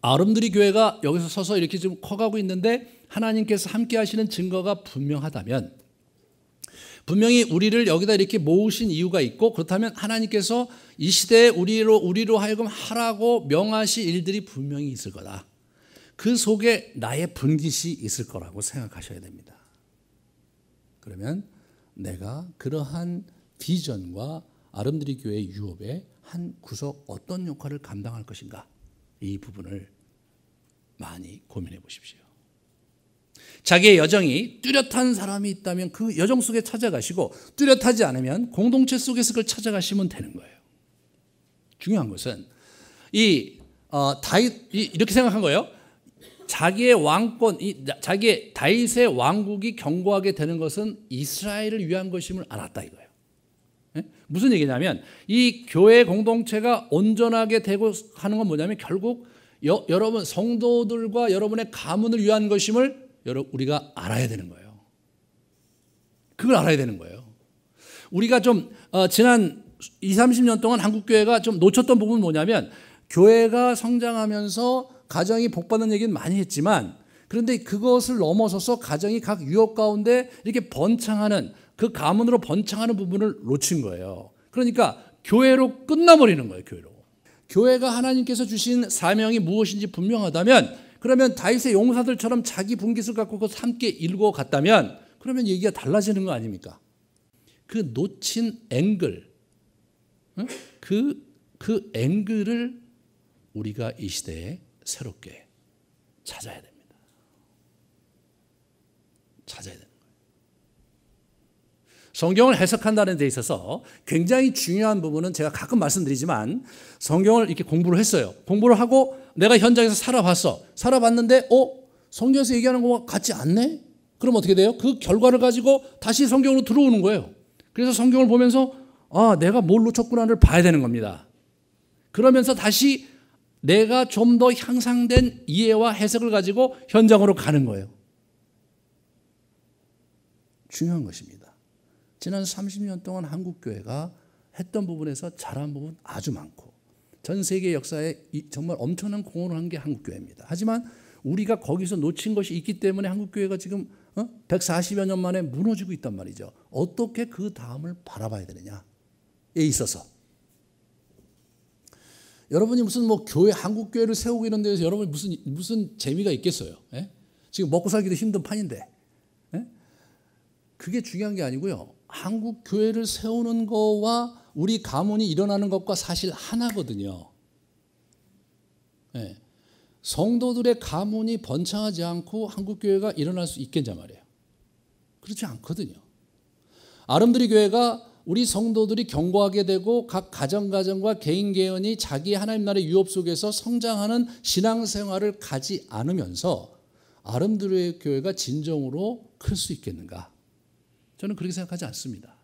아름드리 교회가 여기서 서서 이렇게 좀 커가고 있는데 하나님께서 함께 하시는 증거가 분명하다면 분명히 우리를 여기다 이렇게 모으신 이유가 있고 그렇다면 하나님께서 이 시대에 우리로 하여금 하라고 명하실 일들이 분명히 있을 거다. 그 속에 나의 분깃이 있을 거라고 생각하셔야 됩니다. 그러면 내가 그러한 비전과 아름드리 교회의 유업의 한 구석 어떤 역할을 감당할 것인가 이 부분을 많이 고민해 보십시오. 자기의 여정이 뚜렷한 사람이 있다면 그 여정 속에 찾아가시고 뚜렷하지 않으면 공동체 속에서 그걸 찾아가시면 되는 거예요. 중요한 것은 다윗이 이렇게 생각한 거예요. 자기의 왕권, 자기의 다윗의 왕국이 견고하게 되는 것은 이스라엘을 위한 것임을 알았다 이거예요. 무슨 얘기냐면 이 교회 공동체가 온전하게 되고 하는 건 뭐냐면 결국 여러분 성도들과 여러분의 가문을 위한 것임을 우리가 알아야 되는 거예요. 그걸 알아야 되는 거예요. 우리가 좀 지난 20, 30년 동안 한국교회가 좀 놓쳤던 부분은 뭐냐면 교회가 성장하면서 가정이 복받는 얘기는 많이 했지만 그런데 그것을 넘어서서 가정이 각 유업 가운데 이렇게 번창하는 그 가문으로 번창하는 부분을 놓친 거예요. 그러니까 교회로 끝나버리는 거예요. 교회가 하나님께서 주신 사명이 무엇인지 분명하다면 그러면 다윗의 용사들처럼 자기 분깃을 갖고 그것을 함께 일궈 갔다면 그러면 얘기가 달라지는 거 아닙니까? 그 놓친 앵글, 그 앵글을 우리가 이 시대에 새롭게 찾아야 됩니다. 찾아야 되는 거예요. 성경을 해석한다는 데 있어서 굉장히 중요한 부분은 제가 가끔 말씀드리지만 성경을 이렇게 공부를 했어요. 공부를 하고 내가 현장에서 살아봤는데 성경에서 얘기하는 거와 같지 않네? 그럼 어떻게 돼요? 그 결과를 가지고 다시 성경으로 들어오는 거예요. 그래서 성경을 보면서 내가 뭘 놓쳤구나를 봐야 되는 겁니다. 그러면서 다시 내가 좀 더 향상된 이해와 해석을 가지고 현장으로 가는 거예요. 중요한 것입니다. 지난 30년 동안 한국교회가 했던 부분에서 잘한 부분 아주 많고 전 세계 역사에 정말 엄청난 공헌을 한 게 한국교회입니다. 하지만 우리가 거기서 놓친 것이 있기 때문에 한국교회가 지금 140여 년 만에 무너지고 있단 말이죠. 어떻게 그 다음을 바라봐야 되느냐에 있어서 여러분이 무슨 교회 한국교회를 세우고 이런 데서 여러분이 무슨 재미가 있겠어요? 예? 지금 먹고 살기도 힘든 판인데 그게 중요한 게 아니고요. 한국 교회를 세우는 거와 우리 가문이 일어나는 것과 사실 하나거든요. 네. 성도들의 가문이 번창하지 않고 한국교회가 일어날 수 있겠냐 말이에요. 그렇지 않거든요. 아름드리 교회가 우리 성도들이 견고하게 되고 각 가정과 개인 개인이 자기 하나님 나라의 유업 속에서 성장하는 신앙생활을 가지 않으면서 아름드리 교회가 진정으로 클 수 있겠는가? 저는 그렇게 생각하지 않습니다.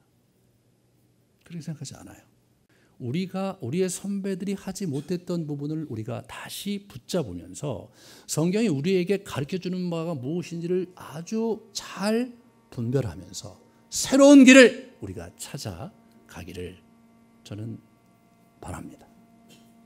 그렇게 생각하지 않아요. 우리의 선배들이 하지 못했던 부분을 우리가 다시 붙잡으면서 성경이 우리에게 가르쳐주는 바가 무엇인지를 아주 잘 분별하면서 새로운 길을 우리가 찾아가기를 저는 바랍니다.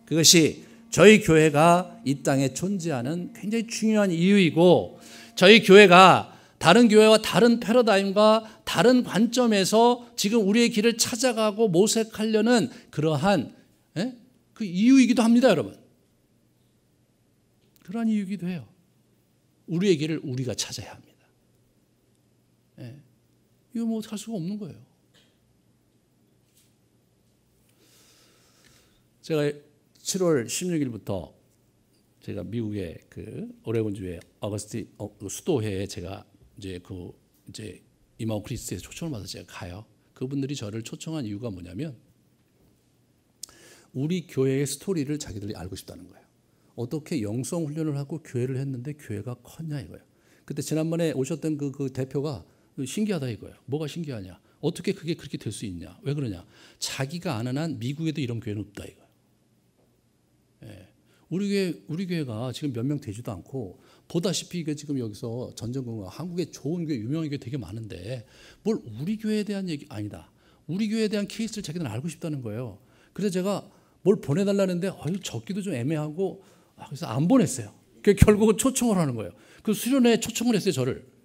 그것이 저희 교회가 이 땅에 존재하는 굉장히 중요한 이유이고, 저희 교회가 다른 교회와 다른 패러다임과 다른 관점에서 지금 우리의 길을 찾아가고 모색하려는 그러한 그 이유이기도 합니다, 여러분. 그러한 이유이기도 해요. 우리의 길을 우리가 찾아야 합니다. 이거 뭐 할 수가 없는 거예요. 제가 7월 16일부터 제가 미국의 그 오레곤주의 어거스티 수도회에 제가 이제 이마오 크리스트에 초청을 받아서 제가 가요. 그분들이 저를 초청한 이유가 뭐냐면 우리 교회의 스토리를 자기들이 알고 싶다는 거예요. 어떻게 영성 훈련을 하고 교회를 했는데 교회가 컸냐 이거예요. 그때 지난번에 오셨던 그 대표가 신기하다 이거예요. 뭐가 신기하냐? 어떻게 그게 그렇게 될 수 있냐? 왜 그러냐? 자기가 아는 한 미국에도 이런 교회는 없다 이거예요. 우리 교회가 지금 몇 명 되지도 않고, 보다시피 이게 지금 여기서 전전긍긍 한국에 좋은 교회, 유명한 교회 되게 많은데 뭘 우리 교회에 대한 얘기 아니다. 우리 교회에 대한 케이스를 자기들은 알고 싶다는 거예요. 그래서 제가 뭘 보내달라는데 적기도 좀 애매하고 그래서 안 보냈어요. 결국은 초청을 하는 거예요. 그 수련회에 초청을 했어요, 저를.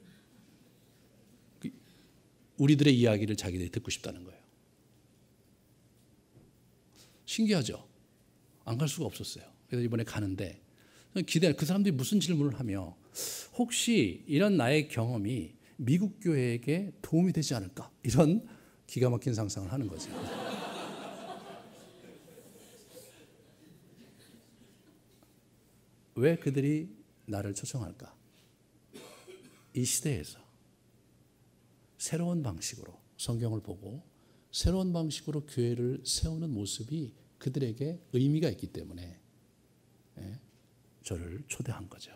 우리들의 이야기를 자기들이 듣고 싶다는 거예요. 신기하죠? 안 갈 수가 없었어요. 그래서 이번에 가는데 그 사람들이 무슨 질문을 하며 혹시 이런 나의 경험이 미국 교회에게 도움이 되지 않을까? 이런 기가 막힌 상상을 하는 거죠. 왜 그들이 나를 초청할까? 이 시대에서 새로운 방식으로 성경을 보고 새로운 방식으로 교회를 세우는 모습이 그들에게 의미가 있기 때문에 저를 초대한 거죠.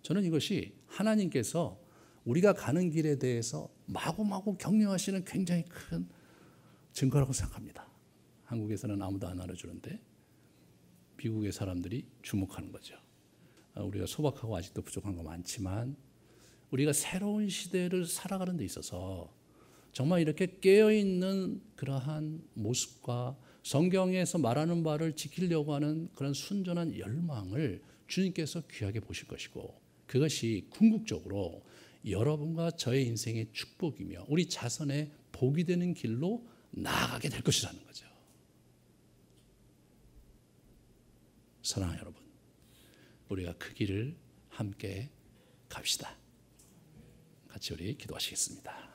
저는 이것이 하나님께서 우리가 가는 길에 대해서 마구마구 격려하시는 굉장히 큰 증거라고 생각합니다. 한국에서는 아무도 안 알아주는데 미국의 사람들이 주목하는 거죠. 우리가 소박하고 아직도 부족한 거 많지만 우리가 새로운 시대를 살아가는 데 있어서 정말 이렇게 깨어있는 그러한 모습과 성경에서 말하는 바를 지키려고 하는 그런 순전한 열망을 주님께서 귀하게 보실 것이고, 그것이 궁극적으로 여러분과 저의 인생의 축복이며 우리 자손의 복이 되는 길로 나아가게 될 것이라는 거죠. 사랑하는 여러분, 우리가 그 길을 함께 갑시다. 같이 우리 기도하시겠습니다.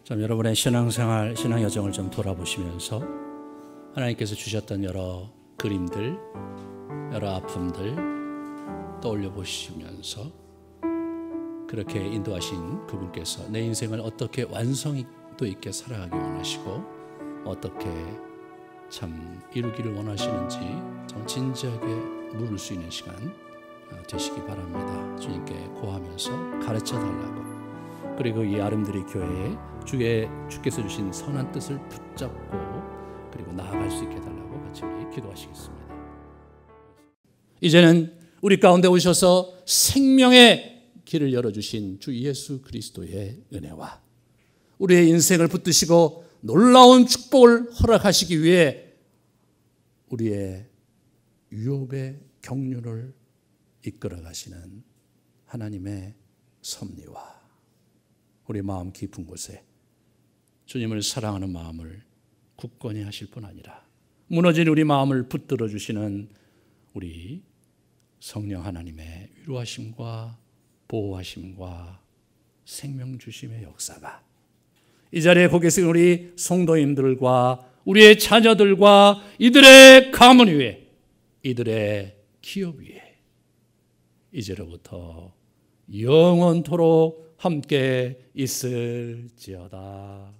좀 여러분의 신앙생활, 신앙 여정을 좀 돌아보시면서 하나님께서 주셨던 여러 그림들, 여러 아픔들 떠올려 보시면서 그렇게 인도하신 그분께서 내 인생을 어떻게 완성도 있게 살아가기 원하시고 어떻게 참 이루기를 원하시는지 좀 진지하게 물을 수 있는 시간 되시기 바랍니다. 주님께 고하면서 가르쳐 달라고, 그리고 이 아름드리 교회에 주께서 주신 선한 뜻을 붙잡고 그리고 나아갈 수 있게 해달라고 같이 우리 기도하시겠습니다. 이제는 우리 가운데 오셔서 생명의 길을 열어주신 주 예수 그리스도의 은혜와 우리의 인생을 붙드시고 놀라운 축복을 허락하시기 위해 우리의 유업의 경륜을 이끌어 가시는 하나님의 섭리와 우리 마음 깊은 곳에 주님을 사랑하는 마음을 굳건히 하실 뿐 아니라 무너진 우리 마음을 붙들어 주시는 우리 성령 하나님의 위로하심과 보호하심과 생명 주심의 역사가 이 자리에 고 계신 우리 성도님들과 우리의 자녀들과 이들의 가문 위에, 이들의 기업 위에 이제로부터 영원토록 함께 있을지어다.